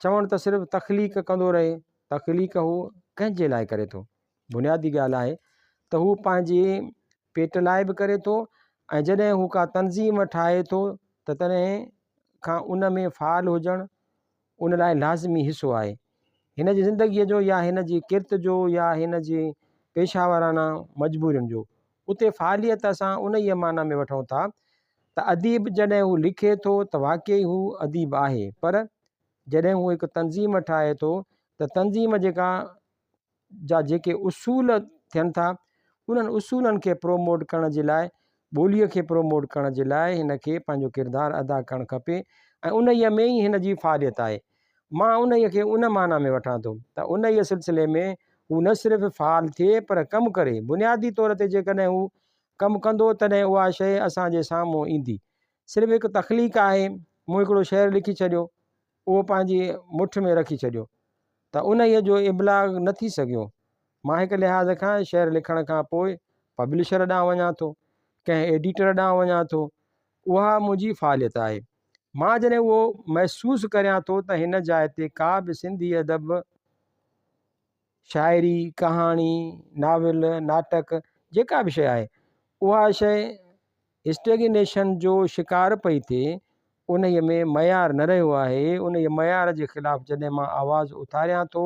चवणु त सिर्फ़ु तख़लीक़ कंदो रहे, तख़लीक़ हू कंहिंजे लाइ करे थो? बुनियादी ॻाल्हि आहे त हू पंहिंजे पेट लाइ बि करे थो ऐं जॾहिं हू का तनज़ीम ठाहे थो त तॾहिं खां उन में फ़ाल हुजणु उन लाइ लाज़मी हिसो आहे हिन जी ज़िंदगीअ जो या हिन जी किरत जो या हिन जी पेशावराना मजबूरियुनि जो। उते फ़ालियत असां उन ई माना में वठूं था त अदीब जॾहिं हू लिखे थो त वाक़ई हू अदीब आहे, पर जॾहिं हू हिकु तनज़ीम ठाहे थो त तनज़ीम जेके उसूल थियनि था उन्हनि उसूलनि खे प्रोमोट करण जे लाइ, ॿोलीअ खे प्रोमोट करण जे लाइ हिन खे पंहिंजो किरदारु अदा करणु खपे ऐं उन ई में ई हिन जी फ़ालियत आहे। मां उन ई खे उन माना में वठां थो त उन ई सिलसिले में हू न सिर्फ़ु फ़ाल थिए पर कमु करे। बुनियादी तौर ते जेकॾहिं हू कमु कंदो तॾहिं उहा शइ असांजे साम्हूं ईंदी। सिर्फ़ु हिकु तख़लीक़ आहे, मूं हिकिड़ो शेर लिखी छॾियो, उहो पंहिंजी मुठ में रखी छॾियो त उन ई जो इब्लाग न थी सघियो। मां हिकु लिहाज़ खां शेर लिखण खां पोइ पब्लिशर ॾांहुं वञा थो, कंहिं एडिटर ॾांहुं वञा थो, उहा मुंहिंजी फ़ालियत आहे। मां जॾहिं उहो महसूसु करियां थो त हिन जाइ ते का बि सिंधी अदब, शाइरी, कहाणी, नाविल, नाटक, जेका बि शइ आहे उहा शइ स्टेग्नेशन जो शिकार पई थिए, उन ई में मयार न रहियो आहे। उन ई मयार जे ख़िलाफ़ु जॾहिं मां आवाज़ु उथारियां थो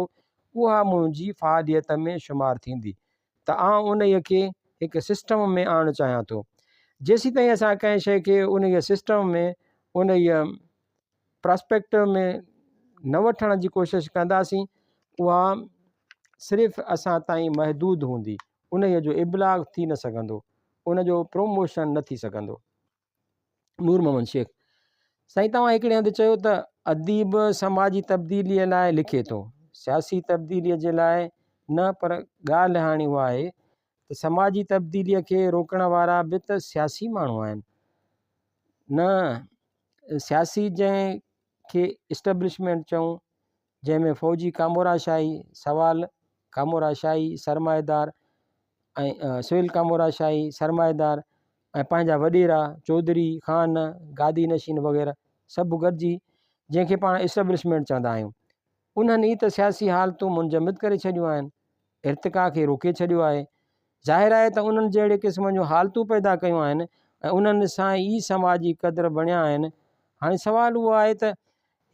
उहा मुंहिंजी फ़ालियत में शुमारु थींदी त आउं उन ई खे हिकु सिस्टम में आणणु चाहियां थो। जेसीं ताईं असां कंहिं शइ खे उन ई सिस्टम में, उन ई प्रॉस्पेक्टिव में न वठण जी कोशिशि कंदासीं, उहा सिर्फ़ु असां ताईं महदूद हूंदी, उन ई जो इब्लाग थी न सघंदो, उन जो प्रोमोशन न थी सघंदो। नूर मोहम्मद शेख, साईं तव्हां हिकिड़े हंधि चयो त अदीब समाजी तब्दीलीअ लाइ लिखे थो, सियासी तब्दीलीअ जे लाइ न, पर ॻाल्हि हाणे उहा आहे त समाजी तब्दीलीअ खे रोकण वारा बि त सियासी माण्हू आहिनि न। सियासी जंहिंखे इस्टेब्लिशमेंट चऊं, जंहिंमें फ़ौजी कामोराशाही, सवाल कामोराशाही, सरमाएदार ऐं सिविल कामोराशाही, सरमाएदार ऐं पंहिंजा वॾेरा चौधरी ख़ान गादी नशीन वग़ैरह सभु गॾिजी जंहिंखे पाण इस्टेब्लिशमेंट चवंदा आहियूं, उन्हनि ई त सियासी हालतूं मुंजमद करे छॾियूं आहिनि, इर्तिका खे रोके छॾियो आहे। ज़ाहिर आहे त उन्हनि जहिड़े क़िस्म जूं हालतूं पैदा कयूं आहिनि ऐं उन्हनि सां ई समाजी क़दुरु बणिया आहिनि। हाणे सुवालु उहो आहे त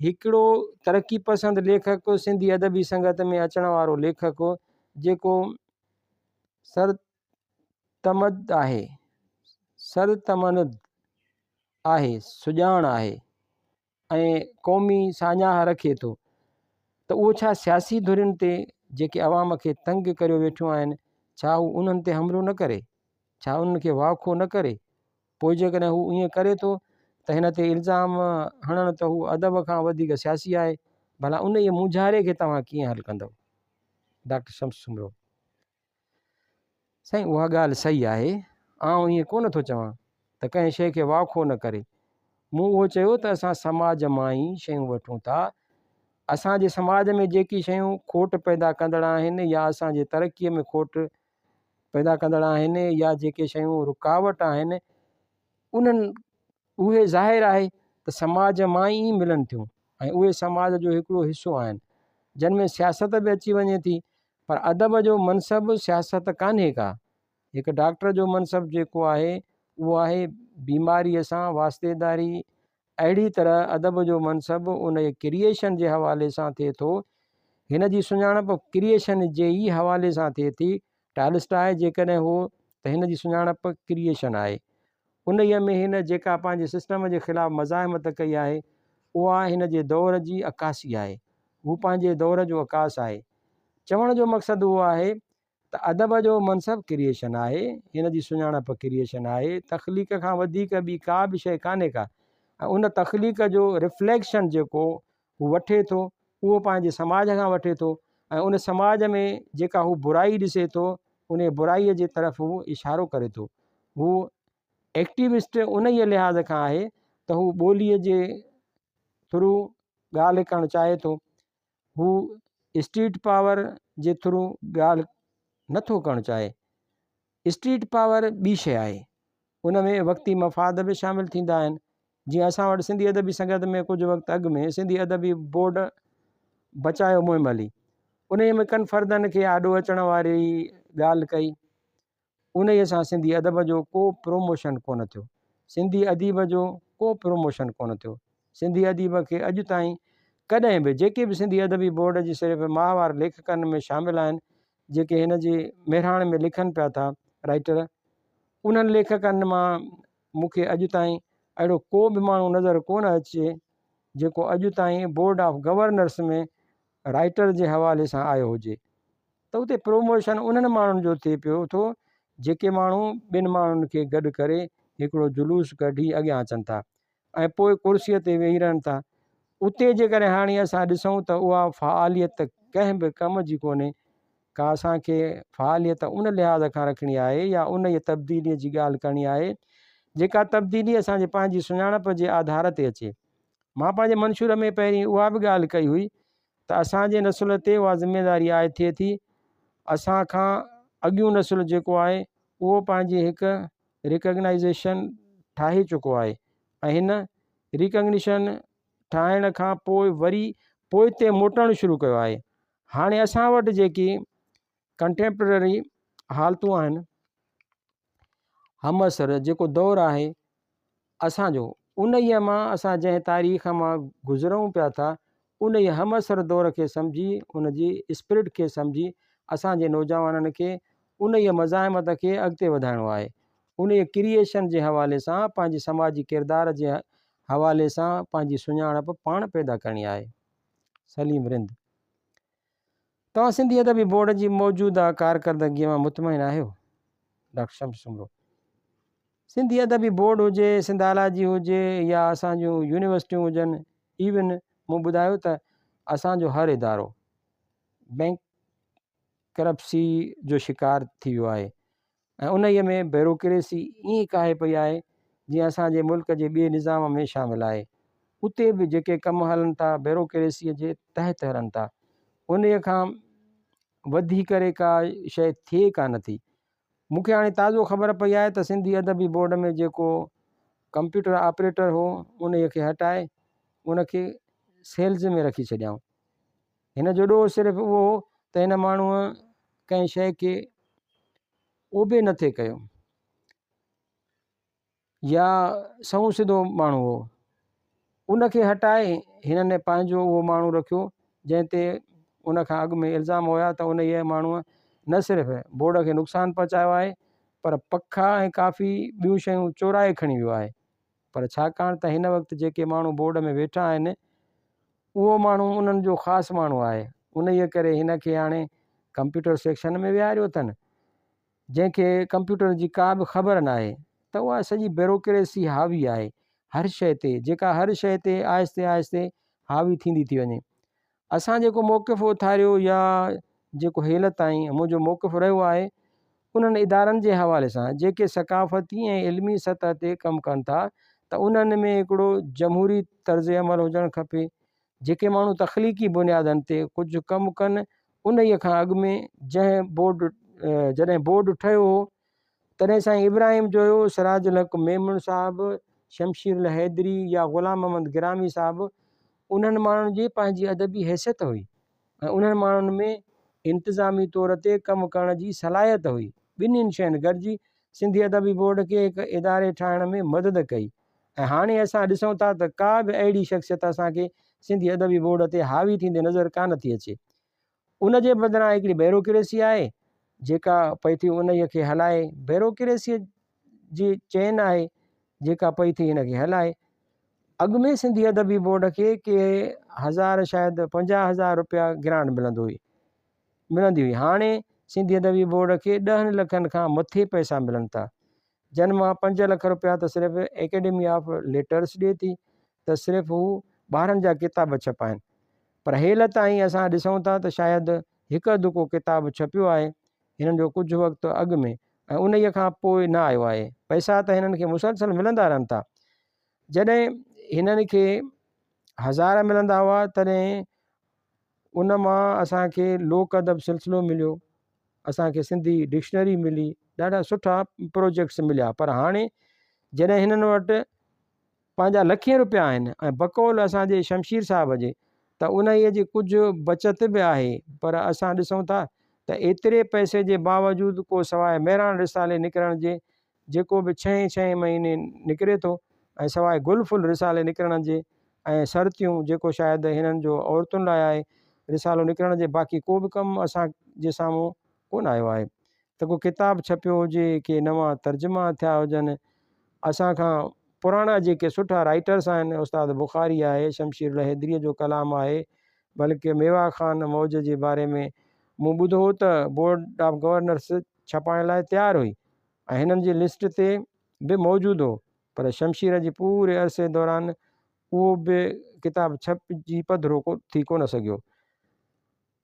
हिकिड़ो तरक़ी पसंदि लेखक, सिंधी अदबी संगत में अचण वारो लेखक जेको सरतमद आहे, सरतमंद आहे, सुञाण आहे ऐं क़ौमी साञाह रखे थो, त उहो छा सियासी धुरियुनि ते जेके अवाम खे तंग करियो वेठियूं आहिनि, छा हू उन्हनि ते हमिलो न करे, छा उन्हनि खे वाखो न करे? पोइ जेकॾहिं हू ईअं करे थो त हिन ते इल्ज़ाम हणण त हू अदब खां वधीक सियासी आहे। भला उन ई मुंझारे खे तव्हां कीअं हल कंदव? डॉक्टर शम्स सुमरो साईं, उहा ॻाल्हि सही आहे, आउं ईअं कोन थो चवां त कंहिं शइ खे वाखो न करे। मूं उहो चयो त असां समाज मां ई शयूं वठूं था। असांजे समाज में जेकी शयूं खोट पैदा कंदड़ आहिनि या असांजे तरक़ीअ में खोट पैदा कंदड़ आहिनि या जेके शयूं रुकावट आहिनि, उन्हनि उहे ज़ाहिर आहे त समाज मां ई मिलनि थियूं ऐं उहे समाज जो हिकिड़ो हिसो आहिनि, जिन में सियासत बि अची वञे थी। पर अदब जो मनसबु सियासत कान्हे का। हिकु डॉक्टर जो मनसबु जेको आहे उहो आहे बीमारीअ सां वास्तेदारी। अहिड़ी तरह अदब जो मनसबु उन जे क्रिएशन जे हवाले सां थिए थो, हिन जी सुञाणप क्रिएशन जे ई हवाले सां थिए थी। टॉलस्टॉय जेकॾहिं हो त हिन जी सुञाणप क्रिएशन आहे, उन ई में हिन जेका पंहिंजे सिस्टम जे ख़िलाफ़ु मज़ाहिमत कई आहे उहा हिन जे दौर जी अकासी आहे, हू पंहिंजे दौर जो अकास आहे। चवण जो मक़सदु उहो आहे त अदब जो मनसबु क्रिएशन आहे, हिन जी सुञाणप क्रिएशन आहे। तख़लीक़ खां वधीक ॿी का बि शइ कान्हे का, ऐं उन तख़लीक़ जो रिफ्लेक्शन जेको हू वठे थो उहो पंहिंजे समाज खां वठे थो ऐं उन समाज में जेका हू बुराई ॾिसे थो उन बुराईअ जे तरफ़ हू इशारो करे थो। हू एक्टिविस्ट उन ई लिहाज़ खां आहे त हू ॿोलीअ जे थ्रू ॻाल्हि करणु चाहे थो, हू स्ट्रीट पावर जे थ्रू ॻाल्हि नथो करणु चाहे। स्ट्रीट पावर ॿी शइ आहे, उन में वक़्ती मफ़ाद बि शामिलु थींदा आहिनि। जीअं असां वटि सिंधी अदबी संगत में कुझु वक़्तु अॻु में सिंधी अदबी बोर्ड बचायो मुहिम हली, उन में कनि फ़र्दनि खे आॾो अचण वारी ॻाल्हि कई, उन सां सिंधी अदब जो को प्रोमोशन कोन थियो, सिंधी अदीब जो को प्रोमोशन कोन थियो। सिंधी अदीब खे अॼु ताईं कॾहिं बि जेके बि सिंधी अदबी बोर्ड जी सिर्फ़ु माहवार लेखकनि में शामिल आहिनि, जेके हिन जी मेहराण में लिखनि पिया था राइटर, उन्हनि लेखकनि मां मूंखे अॼु ताईं अहिड़ो को बि माण्हू नज़र कोन अचे जेको अॼु ताईं बोर्ड ऑफ गवर्नर्स में राइटर जे हवाले सां आयो हुजे। त उते प्रोमोशन उन्हनि माण्हुनि जो थिए पियो थो जेके माण्हू ॿिनि माण्हुनि खे गॾु करे हिकिड़ो जुलूस कढी अॻियां अचनि था ऐं पोइ कुर्सीअ ते वेही रहनि था। उते जेकॾहिं हाणे असां ॾिसूं त उहा फ़आलियत कंहिं बि कम जी कोन्हे का। असांखे फ़आलियत उन लिहाज़ खां रखणी आहे या उन ई तब्दीलीअ जी ॻाल्हि करणी आहे जेका तब्दीली असांजे पंहिंजी सुञाणप जे आधार ते अचे। मां पंहिंजे मंशूर में पहिरीं उहा बि ॻाल्हि कई हुई त असांजे नसुल ते उहा ज़िमेदारी आहे थिए थी, असांखां अॻियूं नसुल जेको आहे उहो पंहिंजी हिकु रिकग्नाइज़ेशन ठाहे चुको आहे ऐं हिन रिकग्निशन ठाहिण खां पोइ वरी पोइ ते मोटणु शुरू कयो आहे। हाणे असां वटि जेकी कंटेम्पररी हालतूं आहिनि, हमअसर जेको दौरु आहे असांजो, उन ई मां असां जंहिं तारीख़ मां गुज़रूं पिया था उन ई हमअसर दौर खे सम्झी उन जी स्पिरिट खे सम्झी असांजे नौजवाननि खे उन ई मज़ाहिमत खे अॻिते वधाइणो आहे। उन ई क्रिएशन जे हवाले सां पंहिंजी समाजी किरदार जे हवाले सां पंहिंजी सुञाणप पाण पैदा करणी आहे। सलीम रिंद, तव्हां सिंधी अदबी बोर्ड जी मौजूदा कारकर्दगीअ मां मुतमइन आहियो? डॉक्टर शम्स सुमरो, सिंधी अदबी बोर्ड हुजे, सिंधाला जी हुजे या असां जूं यूनिवर्सिटियूं हुजनि, इवन मूं ॿुधायो त असांजो हर इदारो बैंक करप्सी जो शिकार थी वियो आहे ऐं उन्हीअ में ब्यूरोक्रेसी ईअं काहे पई आहे जीअं असांजे मुल्क जे ॿिए निज़ाम में शामिलु आहे। उते बि जेके कम हलनि था ब्यूरोक्रेसीअ जे तहत हलनि था, उन खां वधी करे का शइ थिए कान थी। मूंखे हाणे ताज़ो ख़बर पई आहे त सिंधी अदबी बोर्ड में जेको कंप्यूटर ऑपरेटर हो उन खे हटाए उनखे सेल्स में रखी छॾियऊं। हिन जो ॾोह सिर्फ़ु उहो त हिन माण्हूअ कंहिं शइ खे ओबे न थिए कयो या सऊं सिधो माण्हू हो, उनखे हटाए हिननि पंहिंजो उहो माण्हू रखियो जंहिं ते उनखां अॻु में इल्ज़ाम हुया त उन माण्हूअ न सिर्फ़ु बोर्ड खे नुक़सानु पहुचायो आहे पर पखा ऐं काफ़ी ॿियूं शयूं चोराए खणी वियो आहे। पर छाकाणि त हिन वक़्तु जेके माण्हू बोर्ड में वेठा आहिनि उहो माण्हू उन्हनि जो ख़ासि माण्हू आहे, उन करे हिन खे हाणे कंप्यूटर सेक्शन में विहारियो अथनि। जंहिंखे कंप्यूटर जी का बि ख़बर न आहे त उहा सॼी ब्यूरोक्रेसी हावी आहे हर शइ ते, जेका हर शइ ते आहिस्ते आहिस्ते हावी थींदी थी वञे। असां जेको मौक़िफ़ उथारियो या जेको हेल ताईं मुंहिंजो मौक़िफ़ रहियो आहे उन्हनि इदारनि जे हवाले सां जेके सकाफ़ती ऐं इल्मी सतह ते कमु कनि था त उन्हनि में हिकिड़ो जमहूरी तर्ज़ अमल हुजणु खपे। जेके माण्हू तख़लीक़ी बुनियादनि ते कुझु कमु कनि उन खां अॻु में जॾहिं बोर्ड ठहियो हो तॾहिं साईं इब्राहिम जो हुयो, सिराजुल हक़ मेमन साहिबु, शमशीर हैदरी या ग़ुलाम मोहम्मद गिरामी साहिबु, उन्हनि माण्हुनि जी पंहिंजी अदबी हैसियत हुई ऐं उन्हनि माण्हुनि में इंतिज़ामी तौर ते कमु करण जी सलाहियत हुई। ॿिन्हिनि शयुनि गॾिजी सिंधी अदबी बोर्ड खे हिकु इदारे ठाहिण में मदद कई ऐं हाणे असां ॾिसूं था त का बि अहिड़ी शख़्सियत असांखे सिंधी अदबी बोर्ड ते हावी थींदे नज़र कान थी अचे। उन जे बदिरां हिकिड़ी ब्यूरोक्रेसी आहे जेका पई थी उन खे हलाए, ब्यूरोक्रेसीअ जी चेन आहे जेका पई थी हिन खे हलाए। अॻु में सिंधी अदबी बोर्ड खे के हज़ार शायदि 50,000 रुपया ग्रांट मिलंदी हुई, हाणे सिंधी अदबी बोर्ड खे 10 लखनि खां मथे पैसा मिलनि था। जन मां 5 लख रुपया त सिर्फ़ु एकेडमी ऑफ लेटर्स ॾिए थी त सिर्फ़ु हू ॿारनि जा किताब छपाइनि, पर हेल ताईं असां ॾिसूं था त शायदि हिकु अधु किताब छपियो आहे हिननि जो कुझु वक़्तु अॻु में ऐं उन खां पोइ न आयो आहे। पैसा त हिननि खे मुसलसल मिलंदा रहनि था। जॾहिं हिननि खे 1000 मिलंदा हुआ तॾहिं उन मां असांखे लोक अदब सिलसिलो मिलियो, असांखे सिंधी डिक्शनरी मिली, ॾाढा सुठा प्रोजेक्ट्स मिलिया। पर हाणे जॾहिं हिननि वटि पंहिंजा लखे रुपया आहिनि ऐं बकौल असांजे शमशीर साहिब जे त उन जी कुझु बचति बि आहे, पर असां ॾिसूं था त एतिरे पैसे जे बावजूदि को सवाइ महिराण रिसाले निकिरण जे जेको बि 6 महीने निकिरे थो ऐं सवाइ गुलफुल रिसाले निकिरण जे ऐं सर्तियूं जेको शायदि हिननि जो औरतुनि लाइ आहे रिसालो निकिरण जे, बाक़ी को बि कमु असांजे साम्हूं कोन आयो आहे। त को किताबु छपियो हुजे, के नवां तर्जुमा थिया हुजनि, असांखां पुराणा जेके सुठा राइटर्स आहिनि, उस्ताद बुखारी आहे, शमशीर हैदरीअ जो कलाम आहे, बल्कि मेवा ख़ान मौज जे बारे में मूं ॿुधो हो त बोर्ड ऑफ गवर्नर्स छपाइण लाइ तयारु हुई ऐं हिननि जी लिस्ट ते बि मौजूदु हो, पर शमशीर जे पूरे अरसे दौरान उहो बि किताबु छपजी पधिरो थी कोन सघियो।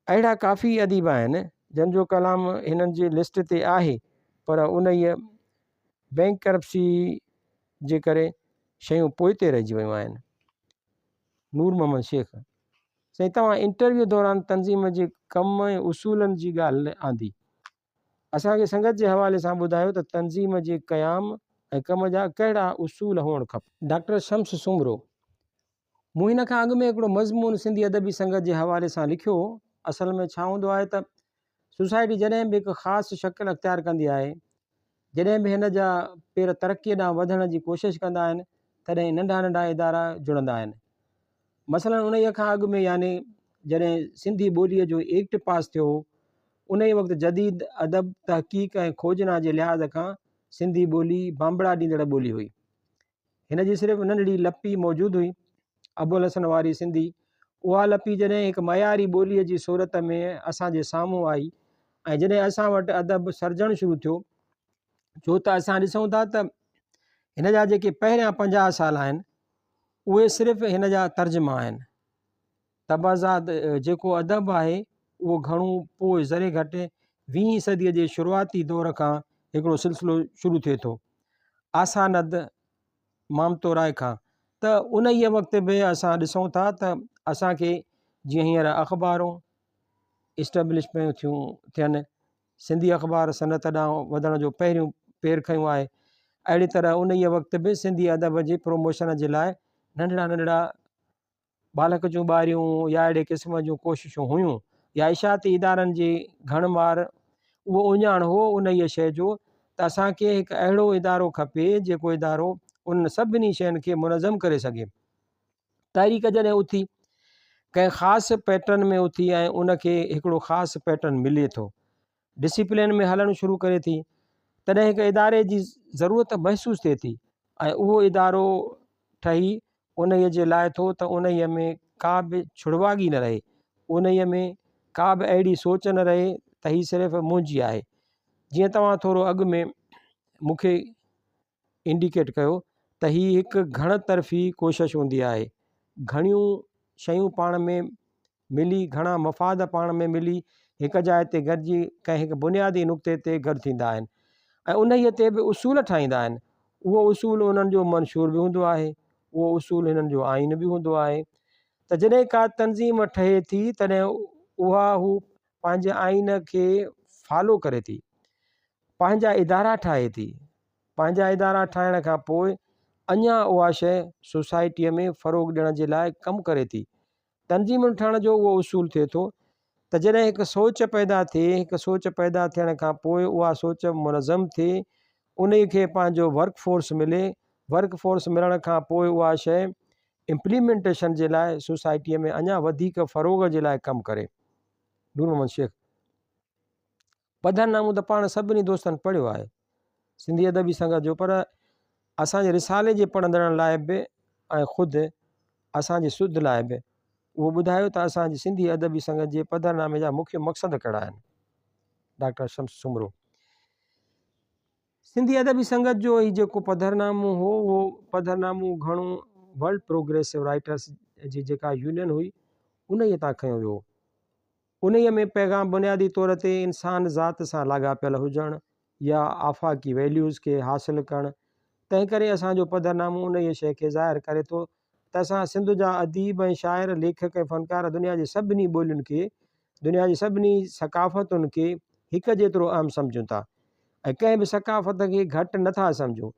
अहिड़ा काफ़ी अदीब आहिनि जंहिंजो कलाम हिननि जी लिस्ट ते आहे, पर उन बैंक करप्सी जे करे शयूं पोइते रहिजी वियूं आहिनि। नूर मोहम्मद शेख साईं, तव्हां इंटरव्यू दौरान तंज़ीम जे कम ऐं उसूलनि जी ॻाल्हि आंदी, असांखे संगत जे हवाले सां ॿुधायो त तंज़ीम जे क़याम ऐं कम जा कहिड़ा उसूल हुअणु खपनि। डॉक्टर शम्स सुमरो, मूं हिन खां अॻु में हिकिड़ो मज़मून सिंधी अदबी संगत जे हवाले सां लिखियो। असल में छा हूंदो आहे त सोसाइटी जॾहिं बि हिकु ख़ासि शकिल अख़्तियार कंदी आहे, जॾहिं बि हिन जा पेर तरक़ीअ ॾांहुं वधण जी कोशिशि कंदा आहिनि, तॾहिं नंढा नंढा इदारा जुड़ंदा आहिनि। मसलन उन खां अॻु में यानी जॾहिं सिंधी ॿोलीअ जो एक्ट पास थियो, उन वक़्तु जदीद अदब तहक़ीक़ ऐं खोजना जे लिहाज़ खां सिंधी ॿोली बांबड़ा ॾींदड़ ॿोली हुई। हिन जी सिर्फ़ु नंढड़ी लपी मौजूदु हुई, अबुल हसन वारी सिंधी। उहा लपी जॾहिं हिकु मयारी ॿोलीअ जी सूरत में असांजे साम्हूं आई ऐं जॾहिं असां वटि अदब सर्जणु शुरू थियो, छो त असां ॾिसूं था त हिन जा जेके पहिरियां 50 साल आहिनि उहे सिर्फ़ु हिन जा तर्जुमा आहिनि, तबाज़ात जेको अदब आहे उहो घणो पोइ ज़रे घटि 20वीं सदीअ जे शुरूआती दौर खां हिकिड़ो सिलसिलो शुरू थिए थो, आसानद मामतो राय खां। त उन ई वक़्तु बि असां ॾिसूं था त असांखे जीअं हींअर अख़बारूं इस्टेब्लिश पियूं थियनि, सिंधी अख़बार सनत ॾांहुं वधण जो पहिरियों पेर खयूं आहे। अहिड़ी तरह उन ई वक़्तु बि सिंधी अदब जे प्रोमोशन जे लाइ नंढड़ा नंढड़ा बालक जूं ॿारियूं या अहिड़े क़िस्म जूं कोशिशूं हुयूं, या इशाती इदारनि जी घणमार उहो उञाण हो उन ई शइ जो त असांखे हिकु अहिड़ो इदारो खपे जेको इदारो उन सभिनी शयुनि खे मुनज़म करे सघे। तहरीक जॾहिं उथी कंहिं ख़ासि पैटर्न में उथी ऐं उनखे हिकिड़ो ख़ासि पैटर्न मिले थो, डिसिप्लिन में हलणु शुरू करे थी, तॾहिं हिकु इदारे जी ज़रूरत महसूसु थिए थी ऐं उहो इदारो ठही उन जे लाइ थो त उन में का बि छुड़वागी न रहे, उन में का बि अहिड़ी सोच न रहे त हीअ सिर्फ़ु मुंहिंजी आहे। जीअं तव्हां थोरो अॻु में मूंखे इंडिकेट कयो त हीअ हिकु घण तरफ़ी कोशिश हूंदी आहे, घणियूं शयूं पाण में मिली, घणा मफ़ाद पाण में मिली हिकु जाइ ते गॾिजी कंहिं हिकु बुनियादी नुक़्ते ते गॾु थींदा आहिनि ऐं उन ते बि उसूल ठाहींदा आहिनि। उहो उसूल उन्हनि जो मंशूर बि हूंदो आहे, उहो उसूल हिननि जो आइन बि हूंदो आहे। त जॾहिं का तंज़ीम ठहे थी तॾहिं उहा हू पंहिंजे आइन खे फॉलो करे थी, पंहिंजा इदारा ठाहे थी, पंहिंजा इदारा ठाहिण खां पोइ अञा उहा शइ सोसाइटीअ में फ़रोग़ ॾियण जे लाइ कमु करे थी। तंज़ीमुनि ठहण जो उहो उसूल थिए थो त जॾहिं हिकु सोच पैदा थिए, हिकु सोच पैदा थियण खां पोइ उहा सोच मुनज़म थिए, उन खे पंहिंजो वर्क फोर्स मिले, वर्क फोर्स मिलण खां पोइ उहा शइ इम्प्लीमेंटेशन जे लाइ सोसाइटीअ में अञा वधीक फ़रोग़ जे लाइ कमु करे। नूर मोहम्मद शेख पधरनामो त पाण सभिनी दोस्तनि पढ़ियो आहे सिंधी अदबी संगत जो, पर असांजे रिसाले जे पढ़ंदड़नि लाइ बि ऐं ख़ुदि असांजे सुध लाइ बि उहो ॿुधायो त असांजी सिंधी अदबी संगत जे पधरनामे जा मुख्य मक़सद कहिड़ा आहिनि। डॉक्टर शम्स सुमरो सिंधी अदबी संगत जो ही जेको पधरनामो हो, उहो पधरनामो घणो वर्ल्ड प्रोग्रेसिव राइटर्स जी जेका यूनियन हुई उन ई तां खयो वियो। उन में पैगाम बुनियादी तौर ते इंसान ज़ात सां लाॻापियल हुजणु या आफ़ाक़ी वैल्यूज़ खे हासिलु करणु, तंहिं करे असांजो पधरनामो उन ई शइ खे ज़ाहिर करे थो त असां सिंध जा अदीब ऐं शाइर, लेखक ऐं फ़नकार दुनिया जी सभिनी ॿोलियुनि खे, दुनिया जी सभिनी सकाफ़तुनि खे हिकु जेतिरो अहम सम्झूं था ऐं कंहिं बि सकाफ़त खे घटि नथा सम्झूं।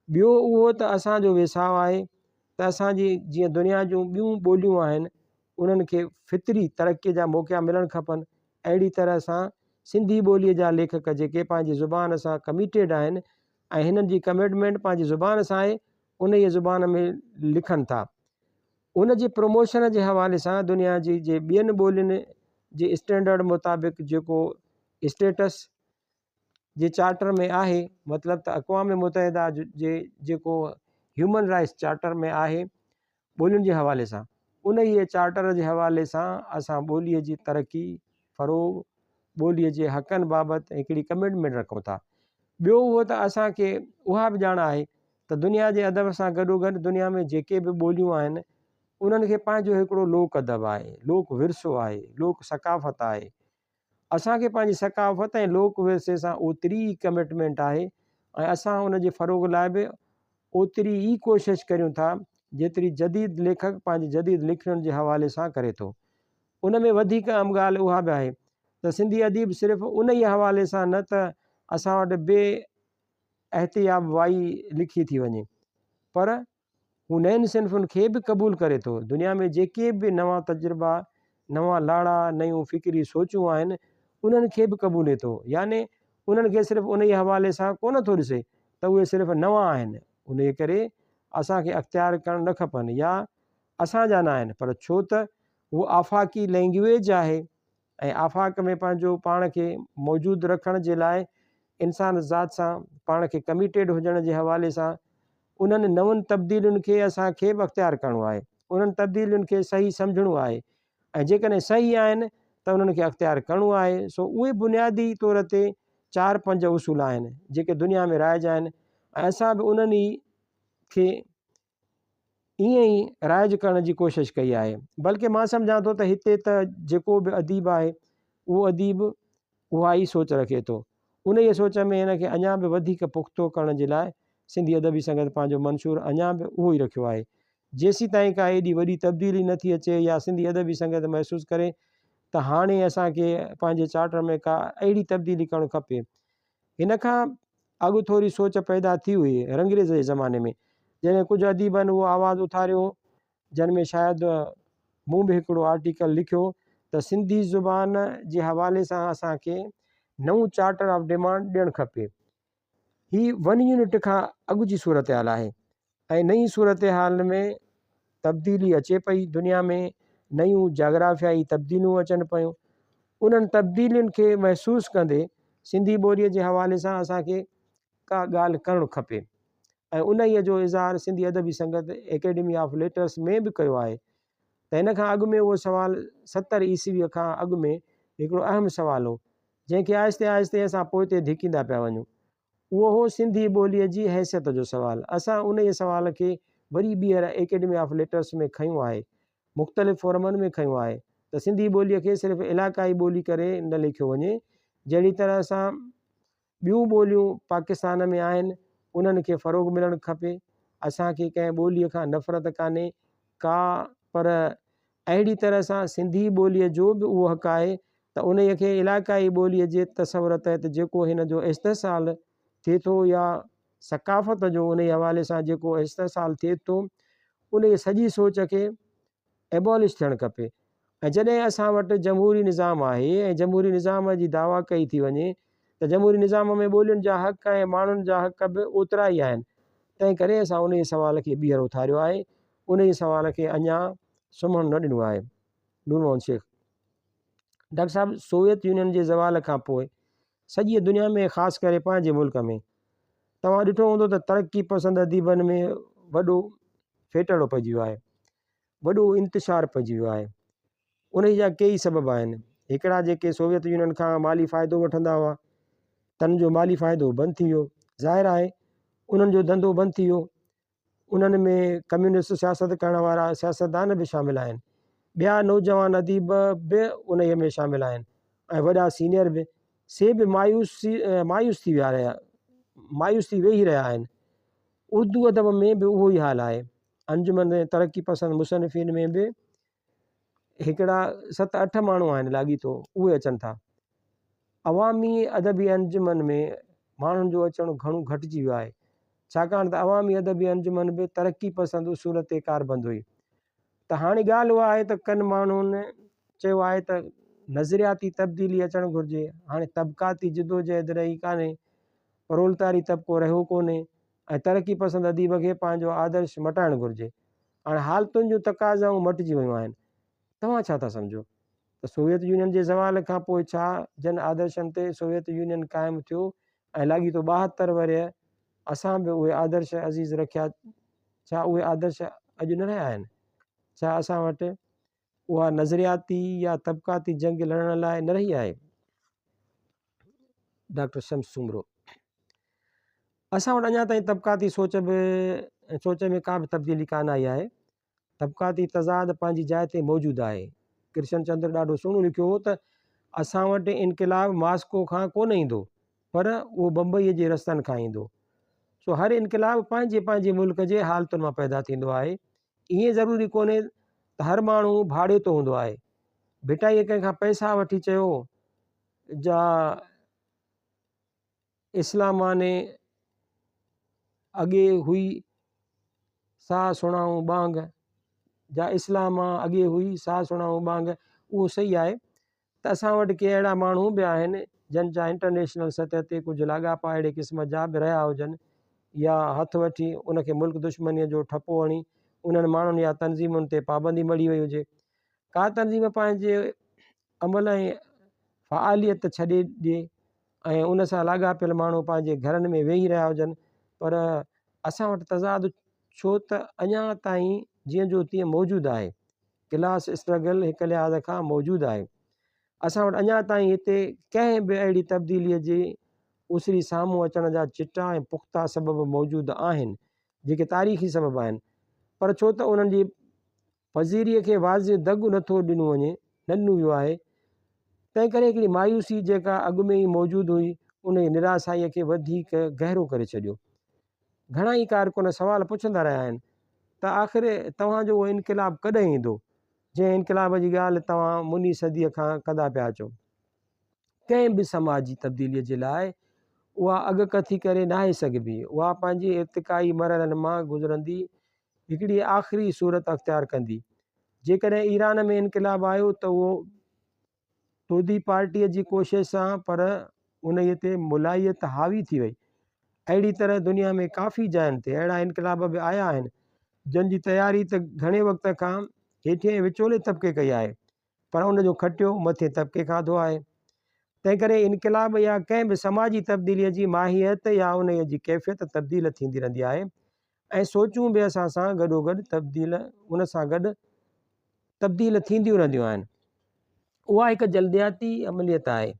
ॿियो उहो त असांजो वेसाउ आहे त असांजी जीअं दुनिया जूं ॿियूं ॿोलियूं आहिनि उन्हनि खे फितरी तरक़ीअ जा मौक़ा मिलणु खपनि, अहिड़ी तरह सां सिंधी ॿोलीअ जा लेखक जेके पंहिंजी ज़ुबान सां कमिटेड आहिनि ऐं हिननि जी कमिटमेंट पंहिंजी ज़ुबान सां आहे, उन ई ज़ुबान में लिखनि था। उन जे प्रमोशन जे हवाले सां दुनिया जी जे ॿियनि ॿोलियुनि जे स्टैंडर्ड मुताबिक़ जेको स्टेटस जे चार्टर में आहे, मतिलबु त अक़वाम मुतहिदा जे जेको ह्यूमन राइट्स चार्टर में आहे ॿोलियुनि जे हवाले सां, उन ई चार्टर जे हवाले सां असां ॿोलीअ जी तरक़ी, फ़रोग़, ॿोलीअ जे हक़नि बाबति हिकिड़ी कमिटमेंट रखूं था। ॿियो उहो त असांखे उहा बि ॼाण आहे त दुनिया जे अदब सां गॾोगॾु दुनिया में जेके बि ॿोलियूं आहिनि उन्हनि खे पंहिंजो हिकिड़ो लोक अदब आहे, लोक विरसो आहे, लोक सकाफ़त आहे। असांखे पंहिंजी सकाफ़त ऐं लोक विरसे सां ओतिरी ई कमिटमेंट आहे ऐं असां उन जे फ़रोग़ लाइ बि ओतिरी ई कोशिशि करियूं था जेतिरी जदीद लेखक पंहिंजी जदीद लिखण जे हवाले सां करे थो। उन में वधीक अहम ॻाल्हि उहा बि आहे त सिंधी अदीब सिर्फ़ु उन ई हवाले सां न त असां वटि बे एहतियाब वाई लिखी थी वञे, पर हू नयुनि सिन्फ़ुनि खे बि क़बूलु करे थो। दुनिया में जेके बि नवां तजुर्बा, नवां लाड़ा, नयूं फ़िक्री सोचूं आहिनि उन्हनि खे बि क़बूले थो, याने उन्हनि खे सिर्फ़ु उन ई हवाले सां कोन थो ॾिसे त उहे सिर्फ़ु नवां आहिनि, उन करे असांखे अख़्तियार करणु न खपनि या असांजा न आहिनि, पर छो त उहो आफ़ाक़ी लैंग्वेज आहे ऐं आफ़ाक़ में पंहिंजो पाण खे मौजूदु रखण जे लाइ इंसान ज़ात सां पाण खे कमिटेड हुजण जे हवाले सां उन्हनि नवनि तब्दीलियुनि खे असांखे बि अख़्तियार करिणो आहे, उन्हनि तब्दीलियुनि खे सही सम्झणो आहे ऐं जेकॾहिं सही आहिनि त उन्हनि खे अख़्तियार करिणो आहे। सो उहे बुनियादी तौर ते 4-5 उसूल आहिनि जेके दुनिया में राइज आहिनि ऐं असां बि उन्हनि खे ईअं ई राइज करण जी कोशिशि कई आहे। बल्कि मां सम्झां थो त हिते त जेको बि अदीब आहे उहो अदीब उहा ई सोच रखे थो। उन ई सोच में हिन खे अञा बि वधीक पुख़्तो करण जे लाइ सिंधी अदबी संगत पंहिंजो मंशूर अञा बि उहो ई रखियो आहे। जेसीं ताईं का एॾी वॾी तब्दीली नथी अचे या सिंधी अदबी संगत महसूसु करे त हाणे असांखे पंहिंजे चार्टर में का अहिड़ी तब्दीली करणु खपे। हिन खां अॻु थोरी सोच पैदा थी हुई रंगरेज़ जे ज़माने में, जॾहिं कुझु अदीबनि उहो आवाज़ु उथारियो जिन में शायदि मूं बि हिकिड़ो आर्टिकल लिखियो त सिंधी ज़ुबान जे हवाले सां असांखे नओं चार्टर ऑफ डिमांड ॾियणु खपे। हीअ 1 यूनिट खां अॻु जी सूरत हाल आहे ऐं नई सूरत हाल में तब्दीली अचे पई, दुनिया में नयूं जाग्राफियाई तब्दीलियूं अचनि पियूं। उन्हनि तब्दीलियुनि खे महसूसु कंदे सिंधी ॿोलीअ जे हवाले सां असांखे का ॻाल्हि करणु खपे ऐं उन ई जो इज़हार सिंधी अदबी संगत एकेडमी ऑफ लेटर्स में बि कयो आहे। त हिन खां अॻु में उहो सुवालु 70 ईस्वीअ खां अॻु में हिकिड़ो अहम सुवालु हो जंहिंखे आहिस्ते आहिस्ते असां पोइ ते धिकींदा पिया वञूं। उहो हो सिंधी ॿोलीअ जी हैसियत जो सुवालु। असां उन ई सुवाल खे वरी ॿीहर एकेडमी ऑफ लेटर्स में खयूं आहे, मुख़्तलिफ़ फोरमनि में खयूं आहे त सिंधी ॿोलीअ खे सिर्फ़ु इलाइक़ाई ॿोली करे न लिखियो वञे। जहिड़ी तरह सां ॿियूं ॿोलियूं पाकिस्तान में आहिनि उन्हनि खे फ़रोग़ मिलणु खपे। असांखे कंहिं ॿोलीअ खां नफ़रत कान्हे का, पर अहिड़ी तरह सां सिंधी ॿोलीअ जो बि उहो हक़ु आहे त उन खे इलाइक़ाई ॿोलीअ जे तसवर तहत जेको हिन जो इस्तेसाल थिए थो या सकाफ़त जो उन हवाले सां जेको इस्तेसाल थिए थो उन जी सॼी सोच खे एबॉलिश थियणु खपे। ऐं जॾहिं असां वटि जमहूरी निज़ाम आहे ऐं जमहूरी निज़ाम जी दावा कई थी वञे त जमहूरी निज़ाम में ॿोलियुनि जा हक़ ऐं माण्हुनि जा हक़ बि ओतिरा ई आहिनि। तंहिं करे असां उन ई सुवाल खे ॿीहर उथारियो आहे, उन ई सुवाल खे अञा सुम्हणु न ॾिनो आहे। नूर मोहन शेख डॉक्टर साहिबु, सोवियत यूनियन जे ज़वाल खां पोइ सॼी दुनिया में ख़ासि करे पंहिंजे मुल्क में तव्हां ॾिठो हूंदो त तरक़ी पसंदि अदीबनि में वॾो फेटड़ो पइजी वियो आहे, वॾो इंतिशार पइजी वियो आहे। उन जा कई सबब आहिनि। हिकिड़ा जेके सोवियत यूनियन खां माली फ़ाइदो वठंदा हुआ तन जो माली फ़ाइदो बंदि थी वियो, ज़ाहिर आहे उन्हनि जो धंधो बंदि थी वियो। उन्हनि में कम्यूनिस्ट सियासत करण वारा सियासतदान बि शामिल आहिनि, ॿिया नौजवान अदीब बि उन में शामिल आहिनि ऐं वॾा सीनियर बि, से बि मायूस थी वेही रहिया आहिनि। उर्दू अदब में बि उहो ई हाल आहे। अंजुमन तरक़ी पसंदि मुसनिफ़िन में बि हिकिड़ा 7-8 माण्हू आहिनि लाॻीतो, उहे अचनि था। अवामी अदबी अंजुमन में माण्हुनि जो अचणु घणो घटिजी वियो आहे, छाकाणि त अवामी अदबी अंजुमन बि तरक़ी पसंदि उसूल ते कारबंद हुई। त हाणे ॻाल्हि उहा आहे त कनि माण्हुनि चयो आहे त नज़रियाती तब्दीली अचणु घुरिजे। हाणे तबक़ाती जिदोजहद रही कान्हे, प्रोलतारी तबिको रहियो कोन्हे ऐं तरक़ी पसंदि अदीब खे पंहिंजो आदर्श मटाइणु घुरिजे। हाणे हालतुनि जूं तक़ाज़ाऊं मटिजी वियूं आहिनि। तव्हां छा था सम्झो त सोवियत यूनियन जे ज़वाल खां पोइ छा जन आदर्शनि ते सोवियत यूनियन क़ाइमु थियो ऐं लाॻीतो 72 वरह असां बि उहे आदर्श अज़ीज़ रखिया, छा उहे आदर्श अॼु न रहिया आहिनि? छा असां वटि उहा नज़रियाती या तबक़ाती जंग लड़ण लाइ न रही आहे? डॉक्टर शम्स सुमरो, असां वटि अञा ताईं तबक़ाती सोच में का बि तब्दीली कान आई आहे। तबक़ाती तज़ाद पंहिंजी जाइ ते मौजूदु आहे। कृष्ण चंद्र ॾाढो सुहिणो लिखियो हो त असां वटि इनक़िलाब मास्को खां कोन ईंदो पर उहो बम्बईअ जे रस्तनि खां ईंदो। सो हर इनक़िलाब पंहिंजे पंहिंजे मुल्क जे हालतुनि मां पैदा थींदो आहे। ईअं ज़रूरी कोन्हे त हर माण्हू भाड़े तो हूंदो आहे। भिटाईअ कंहिंखां पैसा वठी चयो जा इस्लामाने अॻे हुई सा सुणाऊं बांग, जा इस्लामा अॻे हुई सा सुणाऊं बांग, उहो सही आहे त असां वटि के अहिड़ा माण्हू बि आहिनि जन जा इंटरनेशनल सतह ते कुझु लाॻापा अहिड़े क़िस्म जा बि रहिया हुजनि या हथु वठी उनखे मुल्क दुश्मनीअ जो ठपो हणी उन्हनि माण्हुनि या तनज़ीमुनि ते पाबंदी मड़ी वई हुजे। का तनज़ीम पंहिंजे अमल ऐं फ़आलियत छॾे ॾिए ऐं उन सां लाॻापियल माण्हू पंहिंजे घरनि में वेही रहिया हुजनि, पर असां वटि तज़ाद छो त अञा ताईं जीअं जो तीअं मौजूदु आहे। क्लास स्ट्रगल हिकु लिहाज़ खां मौजूदु आहे। असां वटि अञा ताईं हिते कंहिं बि अहिड़ी तब्दीलीअ जे उसरी साम्हूं अचण जा चिटा ऐं पुख़्ता सबब मौजूदु आहिनि जेके तारीख़ी सबब आहिनि, पर छो त उन्हनि जी पज़ीरीअ खे वाज़े दॻु नथो ॾिनो वञे, न ॾिनो वियो आहे, तंहिं करे हिकिड़ी मायूसी जेका अॻु में ई मौजूदु हुई उन जी निराशाईअ खे वधीक गहिरो करे छॾियो। घणा ई कारकुन सवाल पुछंदा रहिया आहिनि त आख़िर तव्हांजो उहो इनक़िलाब कॾहिं ईंदो, जंहिं इनक़िलाब जी ॻाल्हि तव्हां मुनी सदीअ खां कंदा पिया अचो। कंहिं बि समाजी तब्दीलीअ जे लाइ उहा अॻकथी करे नाहे सघिबी, उहा पंहिंजी इर्तिकाई मरहलनि मां गुज़रंदी हिकिड़ी आख़िरी सूरत अख़्तियार कंदी। जेकॾहिं ईरान में इनक़िलाब आयो त उहो तोदी पार्टीअ जी कोशिश सां, पर उन ते मुलाहियत हावी थी वई। अहिड़ी तरह दुनिया में काफ़ी जाइनि ते अहिड़ा इनक़िलाब बि आया आहिनि जंहिंजी तयारी त घणे वक़्त खां हेठिएं विचोले तबिके कई आहे, पर उनजो खटियो मथे तबिके खाधो आहे। तंहिं करे इनक़िलाब या कंहिं बि समाजी तब्दीलीअ जी माहियत या उन जी कैफ़ियत तब्दील थींदी रहंदी आहे ऐं सोचूं बि असां सां गॾोगॾु तब्दील उन सां गॾु तब्दील थींदियूं रहंदियूं आहिनि। उहा हिकु जल्दियाती अमलियत आहे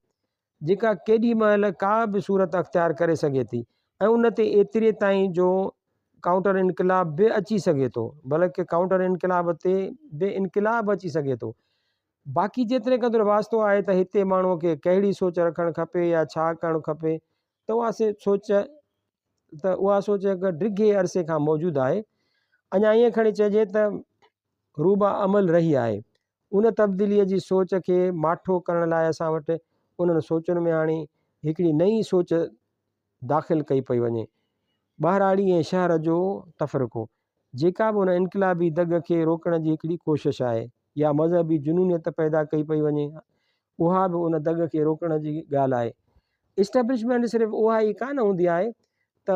जेका केॾी महिल का बि सूरत अख़्तियार करे सघे थी ऐं उन ते एतिरे ताईं जो काउंटर इनक़िलाब बि अची सघे थो, बल्कि काउंटर इनक़िलाब ते बि इनक़िलाब अची सघे थो। बाक़ी जेतिरे क़दुरु वास्तो आहे त हिते माण्हूअ खे कहिड़ी सोच रखणु खपे या छा करणु खपे, त उहा सोच हिकु डिघे अरसे खां मौजूदु आहे। अञा ईअं खणी चइजे त रूबा अमल रही आहे। उन तब्दीलीअ जी सोच खे माठो करण लाइ असां वटि उन्हनि सोचुनि में हाणे हिकिड़ी नई सोच दाख़िल कई पई वञे। ॿाहिराड़ी ऐं शहर जो तफ़रीक़ो, जेका बि उन इनक़िलाबी दॻ खे रोकण जी हिकिड़ी कोशिश आहे या मज़हबी जुनूनियत पैदा कई पई वञे, उहा बि उन दॻ खे रोकण जी ॻाल्हि आहे। इस्टेब्लिशमेंट सिर्फ़ु उहा ई कान हूंदी आहे त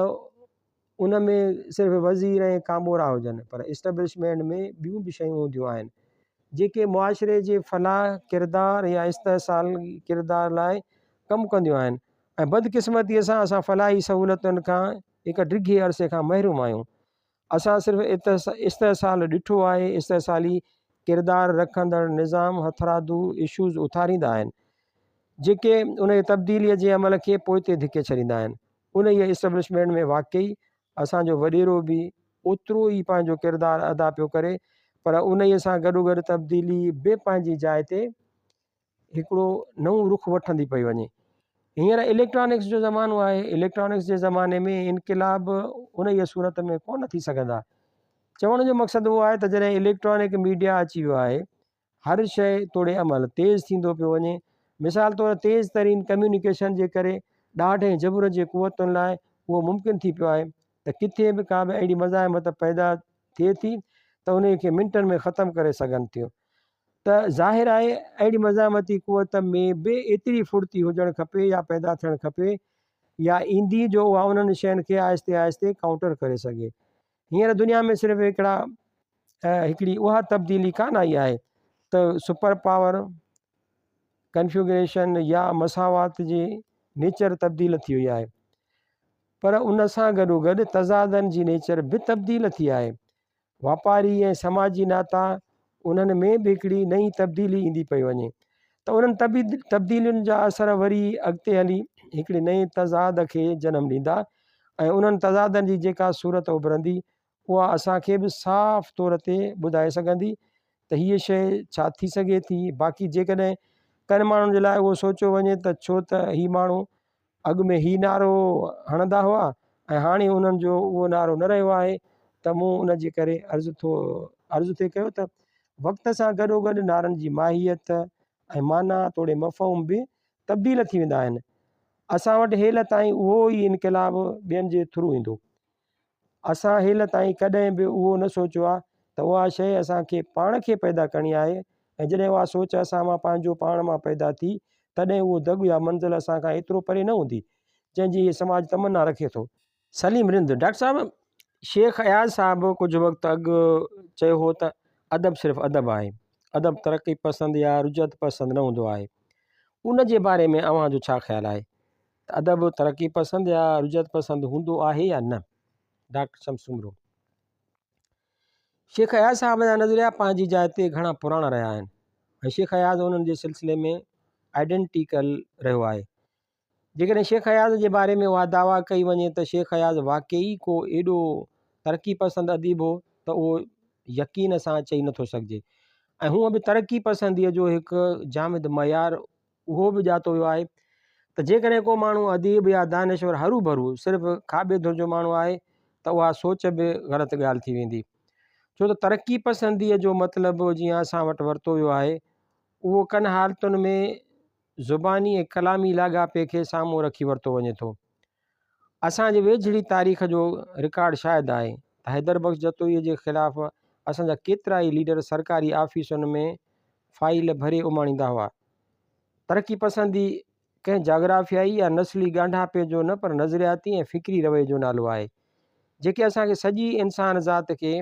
उन में सिर्फ़ु वज़ीर ऐं कामोरा हुजनि, पर इस्टेब्लिशमेंट में ॿियूं बि शयूं हूंदियूं आहिनि जेके मुआशिरे जे फलाह किरदार या इस्तेहसाल किरदार लाइ कमु कंदियूं आहिनि। ऐं बदकिस्मतीअ सां असां फलाही सहूलियतुनि खां हिकु डिघे अरसे खां महरूम आहियूं। असां सिर्फ़ु इस्तेहसाल ॾिठो आहे, इस्तेहसाली किरदार रखंदड़ निज़ाम हथरादू इशूज़ उथारींदा आहिनि जेके उन जी तब्दीलीअ जे अमल खे पोइ ते धिके छॾींदा आहिनि। उन ई इस्टेब्लिशमेंट में वाकई असांजो वॾेरो बि ओतिरो ई पंहिंजो किरदारु अदा पियो करे, पर उन ई सां गॾोगॾु तब्दीली बि पंहिंजी जाइ ते हिकिड़ो नओं रुख वठंदी पई वञे। हींअर इलेक्ट्रॉनिक्स जो ज़मानो आहे। इलेक्ट्रॉनिक्स जे ज़माने में इनक़िलाब उन ई सूरत में कोन थी सघंदा। चवण जो मक़सदु उहो आहे त जॾहिं इलेक्ट्रॉनिक मीडिया अची वियो आहे, हर शइ तोड़े अमल तेज़ थींदो पियो वञे। मिसाल तौरु तेज़ तरीन कम्यूनिकेशन जे करे ॾाढे जबुर जे कुवतुनि लाइ उहो मुमकिन थी पियो आहे त किथे बि का बि अहिड़ी मज़ाहिमत पैदा थिए थी त उन खे मिंटनि में ख़तमु करे सघनि थियूं। त ज़ाहिर आहे अहिड़ी मज़ामती कुवत में बि एतिरी फुर्ती हुजणु खपे या पैदा थियणु खपे या ईंदी जो उहा उन्हनि शयुनि खे आहिस्ते आहिस्ते काउंटर करे सघे। हींअर दुनिया में सिर्फ़ु हिकिड़ी उहा तब्दीली कान आई आहे त सुपर पावर कन्फ्यूगरेशन या मसावात जी नेचर तब्दील थी वई आहे, पर उन सां गॾोगॾु तज़ादनि जी नेचर बि तब्दील थी आहे। वापारी ऐं समाजी नाता उन्हनि में बि हिकिड़ी नई तब्दीली ईंदी पई वञे त उन्हनि तब्दीलियुनि जा असर वरी अॻिते हली हिकिड़े नए तज़ाद खे जनमु ॾींदा ऐं उन्हनि तज़ादनि जी जेका सूरत उभरंदी उहा असांखे बि साफ़ तौर ते ॿुधाए सघंदी त हीअ शइ छा थी सघे थी। बाक़ी जेकॾहिं कनि माण्हुनि जे लाइ उहो सोचियो वञे त छो त हीअ माण्हू अॻु में हीउ नारो हणंदा हुआ ऐं हाणे उन्हनि जो उहो नारो न रहियो आहे, त मूं उन जे करे अर्ज़ु थिए कयो त वक़्त सां गॾोगॾु नारनि जी माहियत ऐं माना तोड़े मफ़हूम बि तब्दील थी वेंदा आहिनि। असां वटि हेल ताईं उहो ई इनक़िलाब ॿियनि जे थ्रू ईंदो। असां हेल ताईं कॾहिं बि उहो न सोचियो आहे त उहा शइ असांखे पाण खे पैदा करणी आहे ऐं जॾहिं उहा सोच असां मां पंहिंजो पाण मां पैदा थी तॾहिं उहो दॻु या मंज़िल असां खां एतिरो परे न हूंदी जंहिंजी इहे समाज तमन्ना रखे थो। सलीम रिंद डॉक्टर साहिबु, शेख अयाज़ साहिबु कुझु वक़्तु अॻु चयो हो त अदब सिर्फ़ु अदब आहे, अदब तरक़ी पसंदि या रुजत पसंदि न हूंदो आहे। उन जे बारे में अव्हांजो छा ख़्यालु आहे त अदब तरक़ी पसंदि या रुजत पसंदि हूंदो आहे या न? डॉक्टर शमसूमरो। शेख अयाज़ साहिब जा नज़रिया पंहिंजी जाइ ते घणा पुराणा रहिया आहिनि ऐं शेख अयाज़ उन्हनि जे सिलसिले में आइडेंटिकल रहियो आहे। जेकॾहिं शेख अयाज़ जे बारे में उहा दावा कई वञे त शेख अयाज़ वाक़ई को एॾो तरक़ी पसंदि अदीब हो त उहो यकीन सां चई नथो सघिजे। ऐं हूअं बि तरक़ी पसंदीअ जो हिकु जामिद मयार उहो बि ॼातो वियो आहे त जेकॾहिं को माण्हू अदीब या दानिश्वर हरू भरू सिर्फ़ु खाॿे धुर जो माण्हू आहे त उहा सोच बि ग़लति ॻाल्हि थी वेंदी। छो त तरक़ी पसंदीअ जो मतिलबु जीअं असां वटि वरितो वियो आहे उहो कनि हालतुनि में ज़ुबानी ऐं कलामी लाॻापे खे साम्हूं रखी वरितो वञे थो। असांजे वेझड़ी तारीख़ जो रिकॉर्ड शायदि आहे त हैदर बख़्श जतोईअ जे ख़िलाफ़ु असांजा केतिरा ई लीडर सरकारी ऑफिसुनि में फाइल भरे उमाणींदा हुआ। तरक़ी पसंदी कंहिं जाग्राफियाई या नस्ली ॻांढापे जो न पर नज़रियाती ऐं फ़िक्री रवैये जो नालो आहे जेके असांखे सॼी इंसान ज़ात खे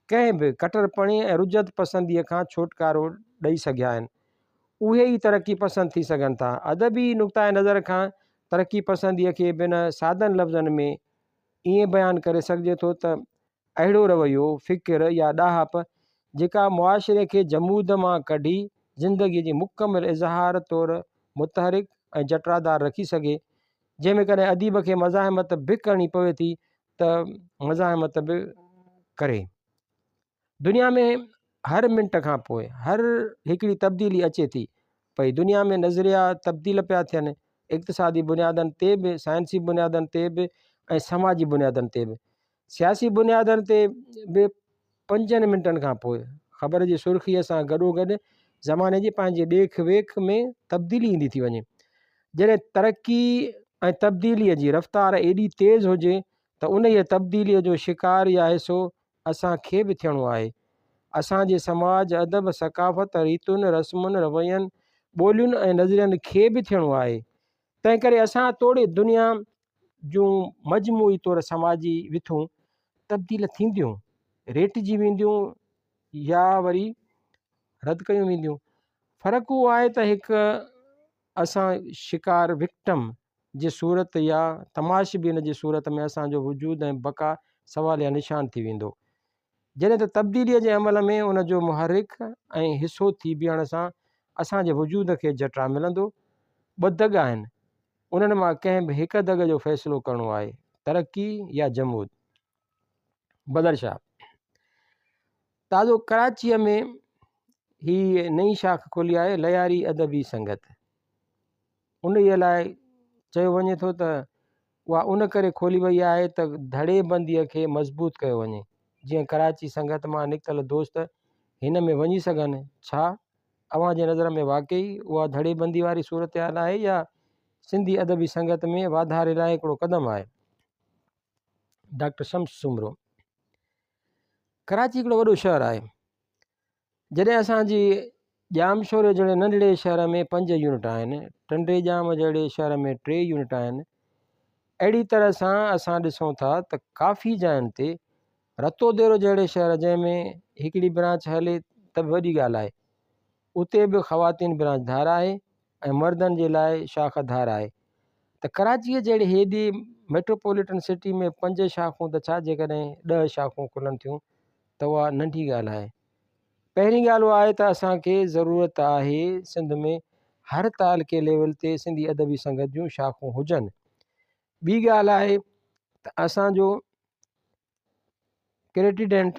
कंहिं बि कटरपणे ऐं रुजत पसंदीअ खां छुटकारो ॾेई सघिया आहिनि। उहे ई तरक़ी पसंदि थी सघनि था। अदबी नुक़्ताए नज़र खां तरक़ी पसंदीअ खे बिन सादनि लफ़्ज़नि में ईअं बयानु करे सघिजे थो त अहिड़ो रवैयो फ़िक्र या ॾाहप जेका मुआशिरे खे जमूद मां कढी ज़िंदगीअ जी मुकमिल इज़हार तौरु मुतहरिक ऐं जटरादार रखी सघे, जंहिंमें कॾहिं अदीब खे मज़ाहमत बि करणी पवे थी त मज़ाहमत बि करे। दुनिया में हर मिंट खां पोइ हर हिकिड़ी तब्दीली अचे थी पई। दुनिया में नज़रिया तब्दील पिया थियनि, इक़्तिसादी बुनियादनि ते बि, साइंसी बुनियादनि ते बि ऐं समाजी बुनियादनि ते बि। सियासी बुनियादनि ते बि 5 मिंटनि खां पोइ ख़बर जी सुर्ख़ीअ सां गॾोगॾु ज़माने जी पंहिंजे ॾेख वेख में तब्दीली ईंदी थी वञे। जॾहिं तरक़ी ऐं तब्दीलीअ जी रफ़्तार एॾी तेज़ हुजे त उन ई तब्दीलीअ जो शिकार या हिसो असांखे बि थियणो आहे। असांजे समाज, अदब, सक़ाफ़त, रीतुनि, रस्मुनि, रवैयनि, ॿोलियुनि ऐं नज़रियनि खे बि थियणो आहे। तंहिं करे असां तोड़े दुनिया जूं मजमूई तौरु समाजी विथूं तब्दील थींदियूं, रेटिजी वेंदियूं या वरी रद्द कयूं वेंदियूं। फ़र्क़ु उहो आहे त हिकु असां शिकार विक्टम जी सूरत या तमाशबीन जी सूरत में असांजो वजूद ऐं बका सवाल या निशान थी वेंदो। जॾहिं त तब्दीलीअ जे अमल में उन जो मुहरिक ऐं हिसो थी बीहण सां असांजे वजूद खे जटरा मिलंदो। 2 दग आहिनि, उन्हनि मां कंहिं बि हिकु दग जो फ़ैसिलो करिणो आहे, तरक़ी या जमूद। बदरशाह ताज़ो कराचीअ में ही नई शाख खोली आहे, लयारी अदबी संगत। उन ई लाइ चयो वञे थो त उहा उन करे खोली वई आहे त धड़ेबंदीअ खे मज़बूत कयो वञे, जीअं कराची संगत मां निकितल दोस्त हिन में वञी सघनि। छा अव्हां जे नज़र में वाक़ई उहा धड़ेबंदी वारी सूरत हाल आहे या सिंधी अदबी संगत में वाधारे लाइ हिकिड़ो क़दम आहे? डॉक्टर शम्स सुमरो। कराची हिकिड़ो वॾो शहरु आहे। जॾहिं असांजी जाम शोरे जहिड़े नंढड़े शहर में 5 यूनिट आहिनि, टंडे जाम जहिड़े शहर में 3 यूनिट आहिनि, अहिड़ी तरह सां असां ॾिसूं था त काफ़ी जायुनि ते रतोदेरो जहिड़े शहर जंहिंमें हिकिड़ी ब्रांच हले त वॾी ॻाल्हि आहे, उते बि ख़वातीन ब्रांच धार आहे ऐं मर्दनि जे लाइ शाख धार आहे। त कराचीअ जहिड़ी हेॾी मेट्रोपॉलिटन सिटी में 5 शाखूं त छा जेकॾहिं 10 शाखूं खुलनि थियूं त उहा नंढी ॻाल्हि आहे। पहिरीं ॻाल्हि उहा आहे त असांखे ज़रूरत आहे सिंध में हर ताल के लेवल ते सिंधी अदबी संगत जूं शाखूं हुजनि। ॿी ॻाल्हि आहे त असांजो क्रेडिडेंट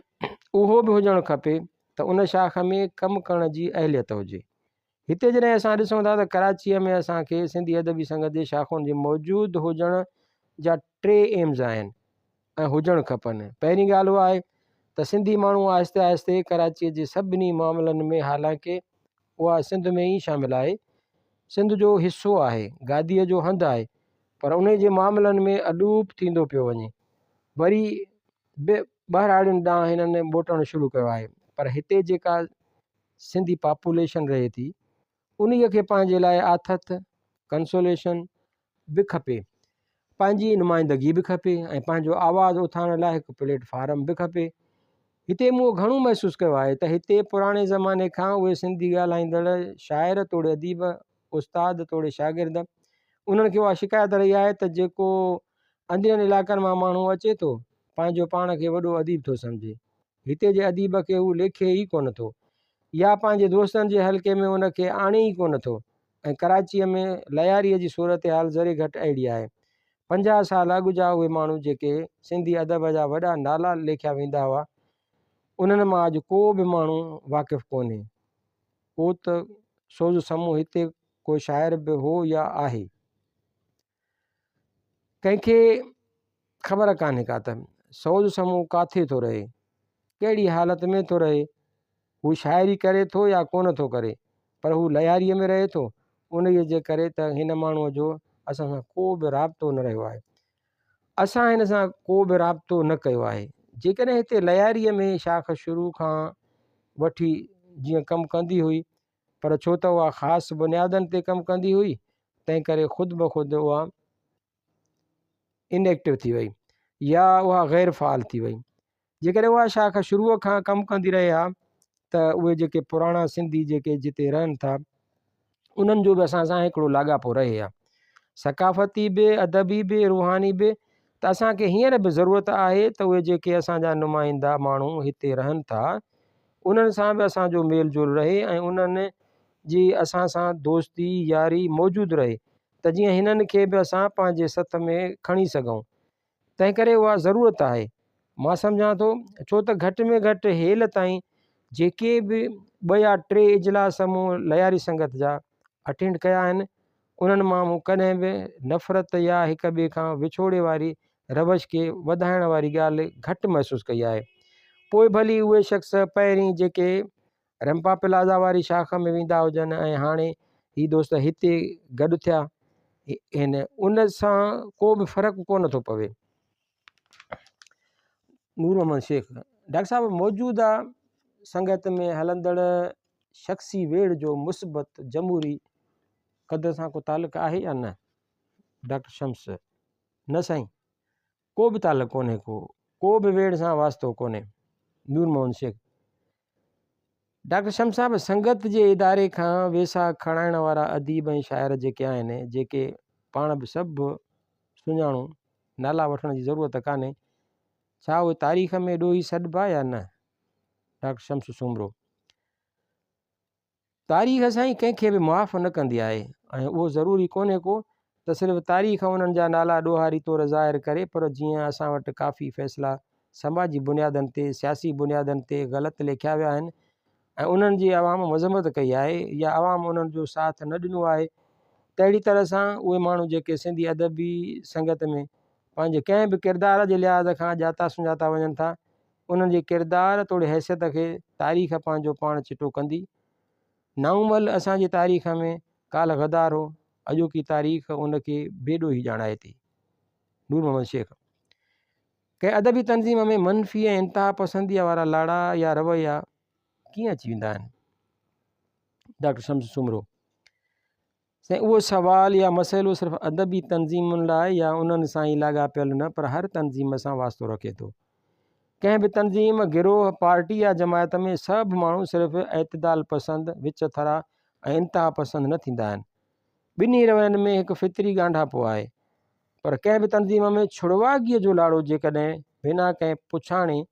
उहो बि हुजणु खपे त उन शाख में कमु करण जी अहलियत हुजे। हिते जॾहिं असां ॾिसूं था त कराचीअ में असांखे सिंधी अदबी संगत जी शाखुनि जे मौजूदु हुजण जा 3 एम्स आहिनि ऐं हुजणु खपनि। पहिरीं ॻाल्हि उहा आहे त सिंधी माण्हू आहिस्ते आहिस्ते कराचीअ जे सभिनी मामलनि में, हालांकि उहा सिंध में ई शामिलु आहे, सिंध जो हिसो आहे, गादीअ जो हंधु आहे, पर उन जे मामलनि में अलूप थींदो पियो वञे। वरी बि ॿाहिराड़ियुनि ॾांहुं हिननि मोटणु शुरू कयो आहे। पर हिते जेका सिंधी पॉपुलेशन रहे थी उन खे पंहिंजे लाइ आथत कंसोलेशन बि खपे, पंहिंजी नुमाइंदगी बि खपे ऐं पंहिंजो आवाज़ु उथारण लाइ हिकु प्लेटफार्म बि खपे। हिते मूं घणो महसूसु कयो आहे त हिते पुराणे ज़माने खां उहे सिंधी ॻाल्हाईंदड़ शाइर तोड़े अदीब, उस्ताद तोड़े शागिर्द, उन्हनि खे उहा शिकायत रही आहे त जेको अंदिरनि इलाइक़नि मां माण्हू अचे थो पंहिंजो पाण खे वॾो अदीब थो सम्झे, हिते जे अदीब खे हू लेखे ई कोन थो या पंहिंजे दोस्तनि जे हल्के में उनखे आणे ई कोन थो। ऐं कराचीअ में लयारीअ जी सूरत हाल ज़रे घटि अहिड़ी आहे। 50 साल अॻु जा उहे माण्हू जेके सिंधी अदब जा वॾा नाला लेखिया वेंदा हुआ, उन्हनि मां अॼु को बि माण्हू वाक़िफ़ु कोन्हे। को त सोज़ समूह हिते को शाइर बि हो या आहे, कंहिंखे ख़बर कान्हे का त सोज़ समूह काथे थो रहे, कहिड़ी हालत में थो रहे, हू शाइरी करे थो या कोन थो करे, पर हू लयारीअ में रहे थो। उन जे करे त हिन माण्हूअ जो असां सां को बि राब्तो न रहियो आहे, असां हिन सां को बि राब्तो न कयो आहे। जेकॾहिं हिते लयारीअ में शाख शुरू खां वठी जीअं कमु कंदी हुई, पर छो त उहा ख़ासि बुनियादनि ते कमु कंदी हुई, तंहिं करे ख़ुदि ब ख़ुदि उहा इनएक्टिव थी वई या उहा ग़ैर फ़ाल थी वई। जेकॾहिं उहा शाख शुरूअ खां कमु कंदी रहे हा त उहे जेके पुराणा सिंधी जेके जिते रहनि था, उन्हनि जो बि असां सां हिकिड़ो लाॻापो रहे हा, सकाफ़ती बि, अदबी बि, रूहानी बि। त असांखे हींअर बि ज़रूरत आहे त उहे जेके असांजा नुमाइंदा माण्हू हिते रहनि था, उन्हनि सां बि असांजो मेल जोल रहे ऐं उन्हनि जी असां सां दोस्ती यारी मौजूदु रहे, त जीअं हिननि खे बि असां पंहिंजे सथ में खणी सघूं। तंहिं करे उहा ज़रूरत आहे, मां सम्झां थो। छो त घटि में घटि हेल ताईं जेके बि 2 या 3 इजलास मूं लयारी संगत जा अटेंड कया आहिनि, उन्हनि मां मूं कॾहिं बि नफ़रत या हिक ॿिए खां विछोड़े वारी रवश खे वधाइण वारी ॻाल्हि घटि महसूसु कई आहे। पोइ भली उहे शख़्स पहिरीं जेके रंपा प्लाज़ा वारी शाख में वेंदा हुजनि ऐं हाणे ही दोस्त हिते गॾु थिया आहिनि, उन सां को बि फ़र्क़ु कोन थो पवे। नूर मोहम्मद शेख डॉक्टर साहब, मौजूदा संगत में हलंदड़ शख़्सी वेड़ जो मुस्बत जमहूरी क़दर सां को तालुक़ आहे या न? डॉक्टर शम्स: न साईं, को बि तालुक़ कोन्हे, को बि वेड़ सां वास्तो कोन्हे। नूर मोहम्मद शेख: डॉक्टर शम्स साहब, संगत जे इदारे खां वेसा खणाइण वारा अदीब ऐं शाइर जेके आहिनि, जेके पाण बि सभु सुञाणूं, नाला वठण जी ज़रूरत कान्हे, छा उहे तारीख़ में ॾोही सॾिबा या न? डॉक्टर शम्स सुमरो: तारीख़ साईं कंहिंखे बि मुआफ़ न कंदी आहे, ऐं उहो ज़रूरी कोन्हे को त सिर्फ़ु तारीख़ उन्हनि जा नाला ॾोहारी तौरु ज़ाहिर करे, पर जीअं असां वटि काफ़ी फ़ैसिला समाजी बुनियादनि ते, सियासी बुनियादनि ते ग़लति लिखिया विया आहिनि ऐं उन्हनि जी अवाम मज़म्मत कई आहे या अवाम उन्हनि जो साथ न ॾिनो आहे, तहिड़ी तरह सां उहे माण्हू जेके सिंधी अदबी संगत में पंहिंजे कंहिं बि किरदार जे लिहाज़ खां ॼाता सुञाता वञनि था, उन्हनि जे किरदार तोड़े हैसियत खे तारीख़ पंहिंजो पाण चिटो कंदी। नाउमल असांजी तारीख़ में काल गदार हो, अॼोकी तारीख़ उनखे बेॾो ई ॼाणाए थी। नूर मोहम्मद शेख: कंहिं अदबी तंज़ीम में मनफ़ी ऐं इंतिहा पसंदीअ वारा लाड़ा या रवैया कीअं अची वेंदा आहिनि? डॉक्टर शम्स सुमरो: साईं, उहो सवाल या मसइलो सिर्फ़ु अदबी तंज़ीमुनि लाइ या उन्हनि सां ई लाॻापियल न, पर हर तंज़ीम सां वास्तो रखे थो। कंहिं बि तंज़ीम, गिरोह, पार्टी या जमायत में सभु माण्हू सिर्फ़ु एतदाल पसंदि, विच थरा ऐं इंतिहा पसंदि न थींदा आहिनि। ॿिन्ही रवैयनि में हिकु फितरी ॻांढापो आहे, पर कंहिं बि तंज़ीम में छुड़वागीअ जो लाड़ो जेकॾहिं बिना कंहिं पुछाणे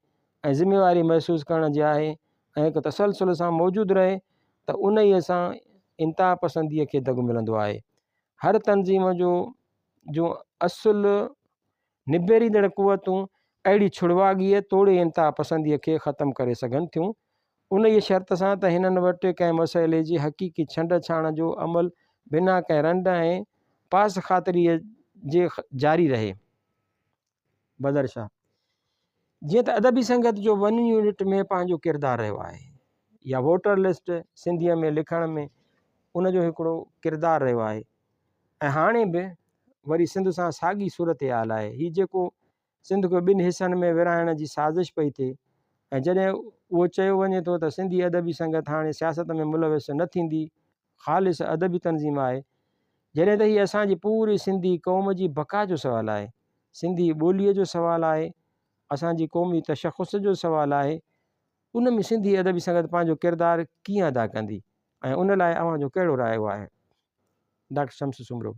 ऐं ज़िमेवारी महसूसु करण जी आहे ऐं हिकु तसलसल सां मौजूदु रहे, त उन ई सां इंतिहा पसंदीअ खे दॻु मिलंदो आहे। हर तंज़ीम जो असुलु निबेरींदड़ क़ुवतूं अहिड़ी छुड़वागीअ तोड़े इंतिहा पसंदीअ खे ख़तमु करे सघनि थियूं, उन ई शर्त सां त हिननि वटि कंहिं मसइले जी हक़ीक़ी छंड छाण जो अमल बिना कंहिं रंड ऐं पास ख़ातिरीअ जे जारी रहे। बदर शाह: जीअं त अदबी संगत जो 1 यूनिट में पंहिंजो किरदारु रहियो आहे, या वोटर लिस्ट सिंधीअ में लिखण में उनजो हिकिड़ो किरदारु रहियो आहे, ऐं हाणे बि वरी सिंध सां साॻी सूरत हाल आहे। हीउ जेको सिंध खे 2 हिसनि में विराइण जी साज़िश पई थिए, ऐं जॾहिं उहो चयो वञे थो त सिंधी अदबी संगत हाणे सियासत में मुलविस न थींदी, ख़ालिस अदबी तंज़ीम आहे, जॾहिं त हीअ असांजी पूरी सिंधी क़ौम जी बका जो सुवालु आहे, सिंधी ॿोलीअ जो सुवालु आहे, असांजी क़ौमी तशख़ुस जो सुवालु आहे, उन में सिंधी अदबी संगत पंहिंजो किरदारु कीअं अदा कंदी ऐं उन लाइ अव्हांजो कहिड़ो रायो आहे? डॉक्टर शम्स सुमरो: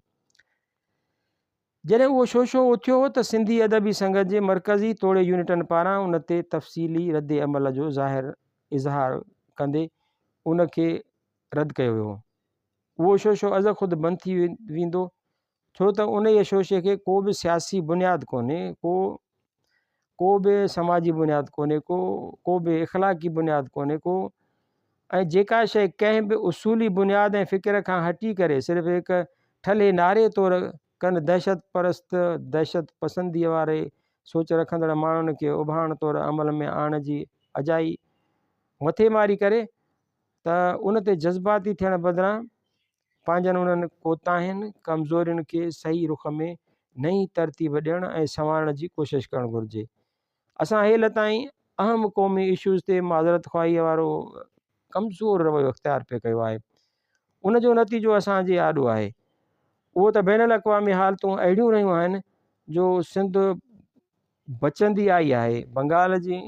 जॾहिं उहो शोशो उथियो त सिंधी अदबी संगत जे मरकज़ी तोड़े यूनिटनि पारां उन ते तफ़सीली रद्द अमल जो इज़हार कंदे उन खे रद्द कयो वियो। उहो शोशो अज़ ख़ुदि बंदि थी वेंदो, छो त उन ई शोशे खे को बि सियासी बुनियादु कोन्हे, को बि समाजी बुनियाद कोन्हे को बि इख़लाक़ी बुनियाद कोन्हे को। ऐं जेका शइ कंहिं बि उसूली बुनियाद ऐं फ़िक्र खां हटी करे सिर्फ़ु हिकु ठले नारे तौरु कनि दहशत पसंदीअ वारे सोच रखंदड़ माण्हुनि खे उभाण तौरु अमल में आणण जी अजाई मथे मारी करे त उन ते जज़्बाती थियण बदिरां पंहिंजनि उन्हनि कोताहियुनि कमज़ोरियुनि खे सही रुख में नई तरतीब ॾियण ऐं संवारण जी कोशिशि करणु घुरिजे। असां हेल ताईं अहम क़ौमी इशूज़ ते माज़रत ख़्वाहीअ वारो कमज़ोर रवैयो इख़्तियार पियो कयो आहे। उनजो नतीजो असांजे आॾो आहे। उहो त बैन अल-अक़वामी हालतूं अहिड़ियूं रहियूं आहिनि जो सिंध बचंदी आई आहे। बंगाल जी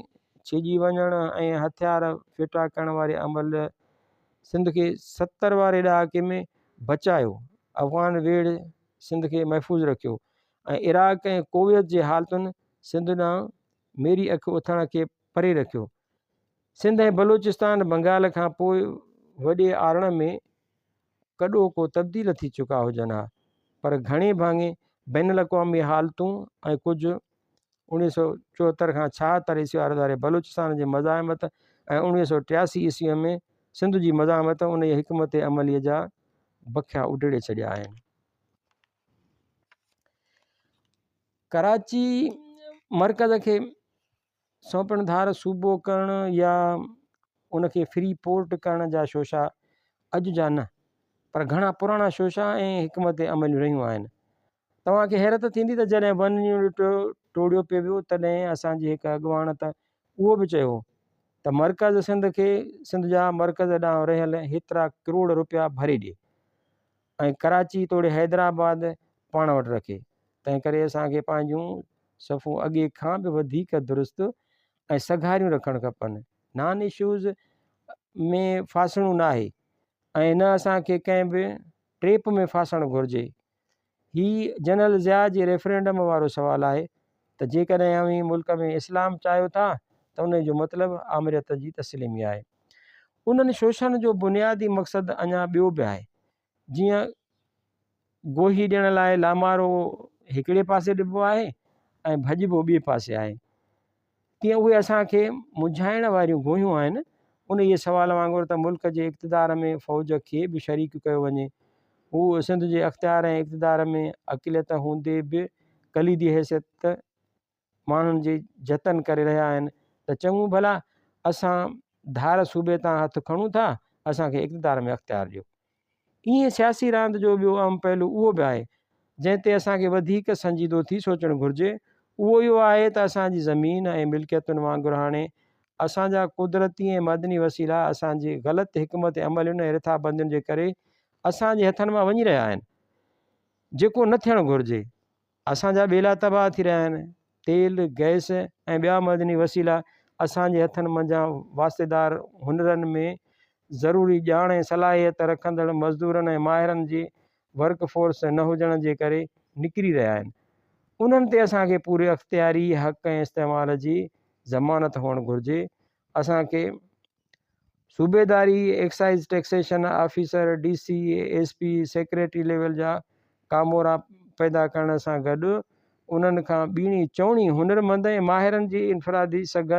छिॼी वञण ऐं हथियार फिटा करण वारे अमल सिंध खे 70 वारे ॾहाके में बचायो, अफ़गान वेड़ सिंध खे महफ़ूज़ रखियो ऐं इराक़ ऐं कुवैत जे हालतुनि सिंध ॾांहुं मेरी अखि उथण खे परे रखियो। सिंध ऐं बलूचिस्तान बंगाल खां पोइ वॾे आरण में कॾो को तब्दील थी चुका हुजनि हा, पर घणे भाङे बैन अल-अक़वामी हालतूं ऐं कुझु 1974 खां 76 ईस्वी वारे बलूचिस्तान जी मज़ाहमत ऐं 1983 ईस्वीअ में सिंध जी मज़ाहमत उन जी हिकमत अमलीअ जा बखिया उॾड़े छॾिया आहिनि। कराची मर्कज़ खे सौंपण धार सूबो करणु या उनखे फ्री पोर्ट करण जा शोशा अॼु जा न, पर घणा पुराणा शोशा ऐं हिकमत अमलियूं रहियूं आहिनि। तव्हांखे हैरत थींदी त जॾहिं वन यूनिट टोड़ियो पियो वियो तॾहिं असांजे हिकु अॻुवाण त उहो बि चयो त मर्कज़ सिंध जा मर्कज़ ॾांहुं रहियल हेतिरा करोड़ रुपया भरे ॾिए ऐं कराची तोड़े हैदराबाद पाण वटि रखे। तंहिं करे असांखे पंहिंजूं सफ़ूं अॻे खां बि वधीक दुरुस्त ऐं सघारियूं रखणु खपनि। नॉन इशूज़ में फासणो न आहे ऐं न असांखे कंहिं बि ट्रेप में फासणु घुरिजे। ही जनरल ज़िया जे रेफरेंडम वारो सुवालु आहे त जेकॾहिं अव्हीं मुल्क में इस्लाम चाहियो था त उन जो मतिलबु आमिरियत जी तस्लीमी आहे। उन्हनि शोषण जो बुनियादी मक़सदु अञा ॿियो बि आहे। जीअं गोही ॾियण लाइ लामारो हिकिड़े पासे ॾिबो आहे ऐं भॼिबो ॿिए पासे आहे, तीअं उहे असांखे मुझाइण वारियूं गोहियूं आहिनि। उन इहे सुवाल वांगुरु त मुल्क जे इक़्तिदार में फ़ौज खे बि शरीक कयो वञे। हू सिंध जे अख़्तियार ऐं इक़्तिदार में अक़िलियत हूंदे बि कलीदी हैसियत माण्हुनि जे जतन करे रहिया आहिनि त चङूं भला असां धार सूबे तां हथु खणूं था, असांखे इक़्तिदार में अख़्तियार ॾियो। ईअं सियासी रांदि जो ॿियो अहम पहलू उहो बि आहे जंहिं ते असांखे वधीक संजीदो थी सोचणु घुरिजे। उहो इहो आहे त असांजी ज़मीन ऐं मिल्कियतुनि वांगुरु हाणे असांजा कुदरती ऐं मदनी वसीला असांजे ग़लति हिकमत अमलियुनि ऐं रिथाबंदियुनि जे करे असांजे हथनि मां वञी रहिया आहिनि, जेको न थियणु घुरिजे। असांजा ॿेला तबाह थी रहिया आहिनि। तेल गैस ऐं ॿिया मदनी वसीला असांजे हथनि मंझां वास्तेदार हुनरनि में ज़रूरी ॼाण ऐं सलाहियत रखंदड़ मज़दूरनि ऐं माहिरनि जी वर्क फोर्स न हुजण जे करे निकिरी रहिया आहिनि। उन्हनि ते असांखे पूरे अख़्तियारी हक़ ऐं इस्तेमाल जी ज़मानत हुअणु घुरिजे। असांखे सूबेदारी excise taxation officer DC SP secretary level जा कामोरा पैदा करण सां गॾु उन्हनि खां ॿीणी चवणी हुनरमंद ऐं माहिरनि जी इनफ़रादी सघ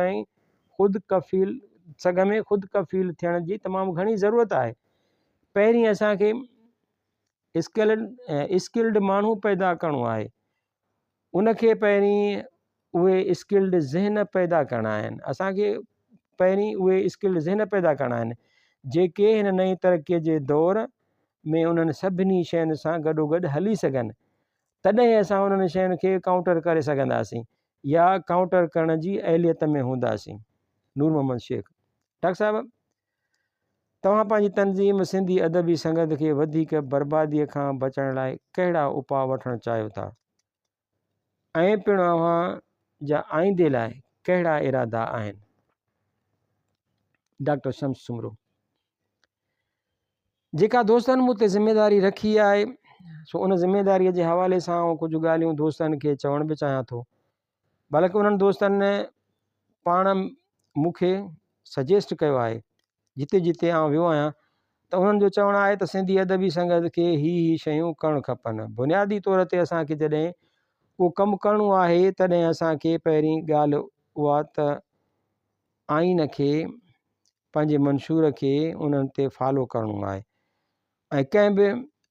में ख़ुदि कफ़ील थियण जी तमामु घणी ज़रूरत आहे। पहिरीं असांखे स्किल्ड माण्हू पैदा करिणो आहे। उनखे पहिरीं उहे स्किल्ड ज़हन पैदा करणा आहिनि। असांखे पहिरीं उहे स्किल्ड ज़हन पैदा करणा आहिनि जेके हिन नई तरक़ीअ जे दौर में उन्हनि सभिनी शयुनि सां गॾोगॾु हली सघनि। तॾहिं असां उन्हनि शयुनि खे काउंटर करे सघंदासीं या काउंटर करण जी अहलियत में हूंदासीं। नूर मोहम्मद शेख। डॉक्टर साहिबु, तव्हां पंहिंजी तनज़ीम सिंधी अदबी संगत खे वधीक बर्बादीअ खां बचण लाइ कहिड़ा उपाउ वठणु चाहियो था ऐं पिणु अव्हां जा आईंदे लाइ कहिड़ा इरादा आहिनि? डॉक्टर शम्स सुमरो। जेका दोस्तनि मूं ते ज़िमेदारी रखी आहे सो उन ज़िमेदारीअ जे हवाले सां कुझु ॻाल्हियूं दोस्तनि खे चवण बि चाहियां थो। बल्कि उन्हनि दोस्तनि पाण मूंखे सजेस्ट कयो आहे जिते जिते आउं वियो आहियां त उन्हनि जो चवणु आहे त सिंधी अदबी संगत खे ही शयूं करणु खपनि। बुनियादी तौर ते असांखे जॾहिं को कमु करिणो आहे तॾहिं असांखे पहिरीं ॻाल्हि उहा त आइन खे पंहिंजे मंशूर खे उन्हनि ते फॉलो करिणो आहे ऐं कंहिं बि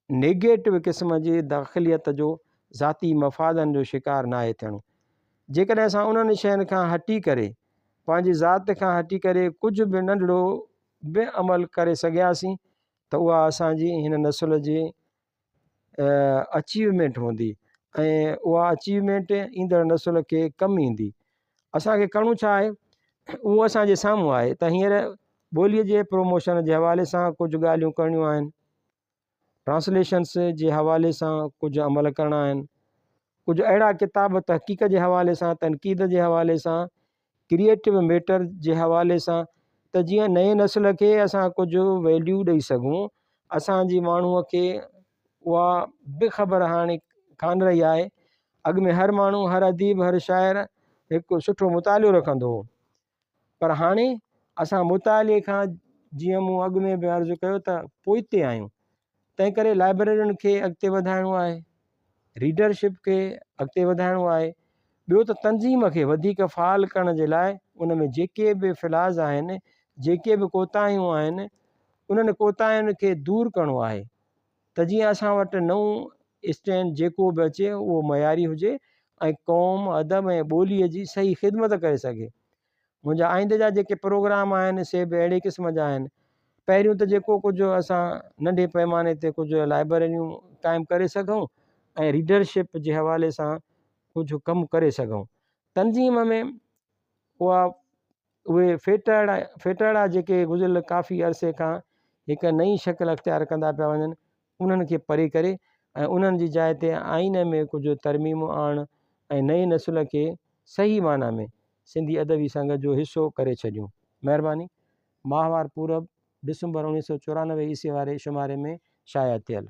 नेगेटिव क़िस्म जी दाख़िलियत जो ज़ाती मफ़ादनि जो शिकार नाहे थियणो। जेकॾहिं असां उन्हनि शयुनि खां हटी करे पंहिंजी ज़ात खां हटी करे कुझु बि नंढिड़ो बि अमल करे सघियासीं त उहा असांजी हिन नसुल जी अचीवमेंट हूंदी ऐं उहा अचीवमेंट ईंदड़ नसुल खे कमु ईंदी। असांखे करिणो छा आहे उहो असांजे साम्हूं आहे त हींअर ॿोलीअ जे प्रोमोशन जे हवाले सां कुझु ॻाल्हियूं करणियूं आहिनि, ट्रांसलेशन्स जे हवाले सां कुझु अमल करणा आहिनि, कुझु अहिड़ा किताब तहक़ीक़ जे हवाले सां, तनक़ीद जे हवाले सां, क्रिएटिव मैटर जे हवाले सां, त जीअं नए नस्ल खे असां कुझु वैल्यू ॾेई सघूं। असांजी माण्हूअ खे उहा बि ख़बर हाणे कान रही आहे। अॻ में हर माण्हू, हर अदीब, हर शाइर हिकु सुठो मुतालियो रखंदो हो, पर हाणे असां मुताले खां जीअं मूं अॻ में बि अर्ज़ु कयो त पोइते आहियूं। तंहिं करे लाइब्रेरियुनि खे अॻिते वधाइणो आहे, रीडरशिप खे अॻिते वधाइणो आहे। ॿियो त तंज़ीम खे वधीक फ़ाल करण जे लाइ उन में जेके बि फिलाज़ आहिनि, जेके बि कोताहियूं आहिनि, उन्हनि कोताहियुनि खे दूरि करिणो आहे त जीअं असां वटि नओं स्टैंड जेको बि अचे उहो मयारी हुजे ऐं क़ौम, अदब ऐं ॿोलीअ जी सही ख़िदमत करे सघे। मुंहिंजा आईंदे जा जेके प्रोग्राम आहिनि से बि अहिड़े क़िस्म जा आहिनि। पहिरियों त जेको कुझु असां नंढे पैमाने ते कुझु लाइब्रेरियूं क़ाइमु करे सघूं ऐं रीडरशिप जे हवाले सां कुझु कमु करे सघूं। तंज़ीम में उहे फेटाड़ा जेके गुज़िरियल काफ़ी अरसे खां हिकु नई शकिल अख़्तियार कंदा पिया वञनि, उन्हनि खे परे करे ऐं उन्हनि जी जाइ ते आइन में कुझु तरमीमूं आणणु ऐं नई नसुल खे सही माना में सिंधी अदबी संघ जो हिसो करे छॾियूं। महिरबानी। माहवार पूरब, दिसंबर 1994 ईस्वी वारे शुमारे में शाया थियल।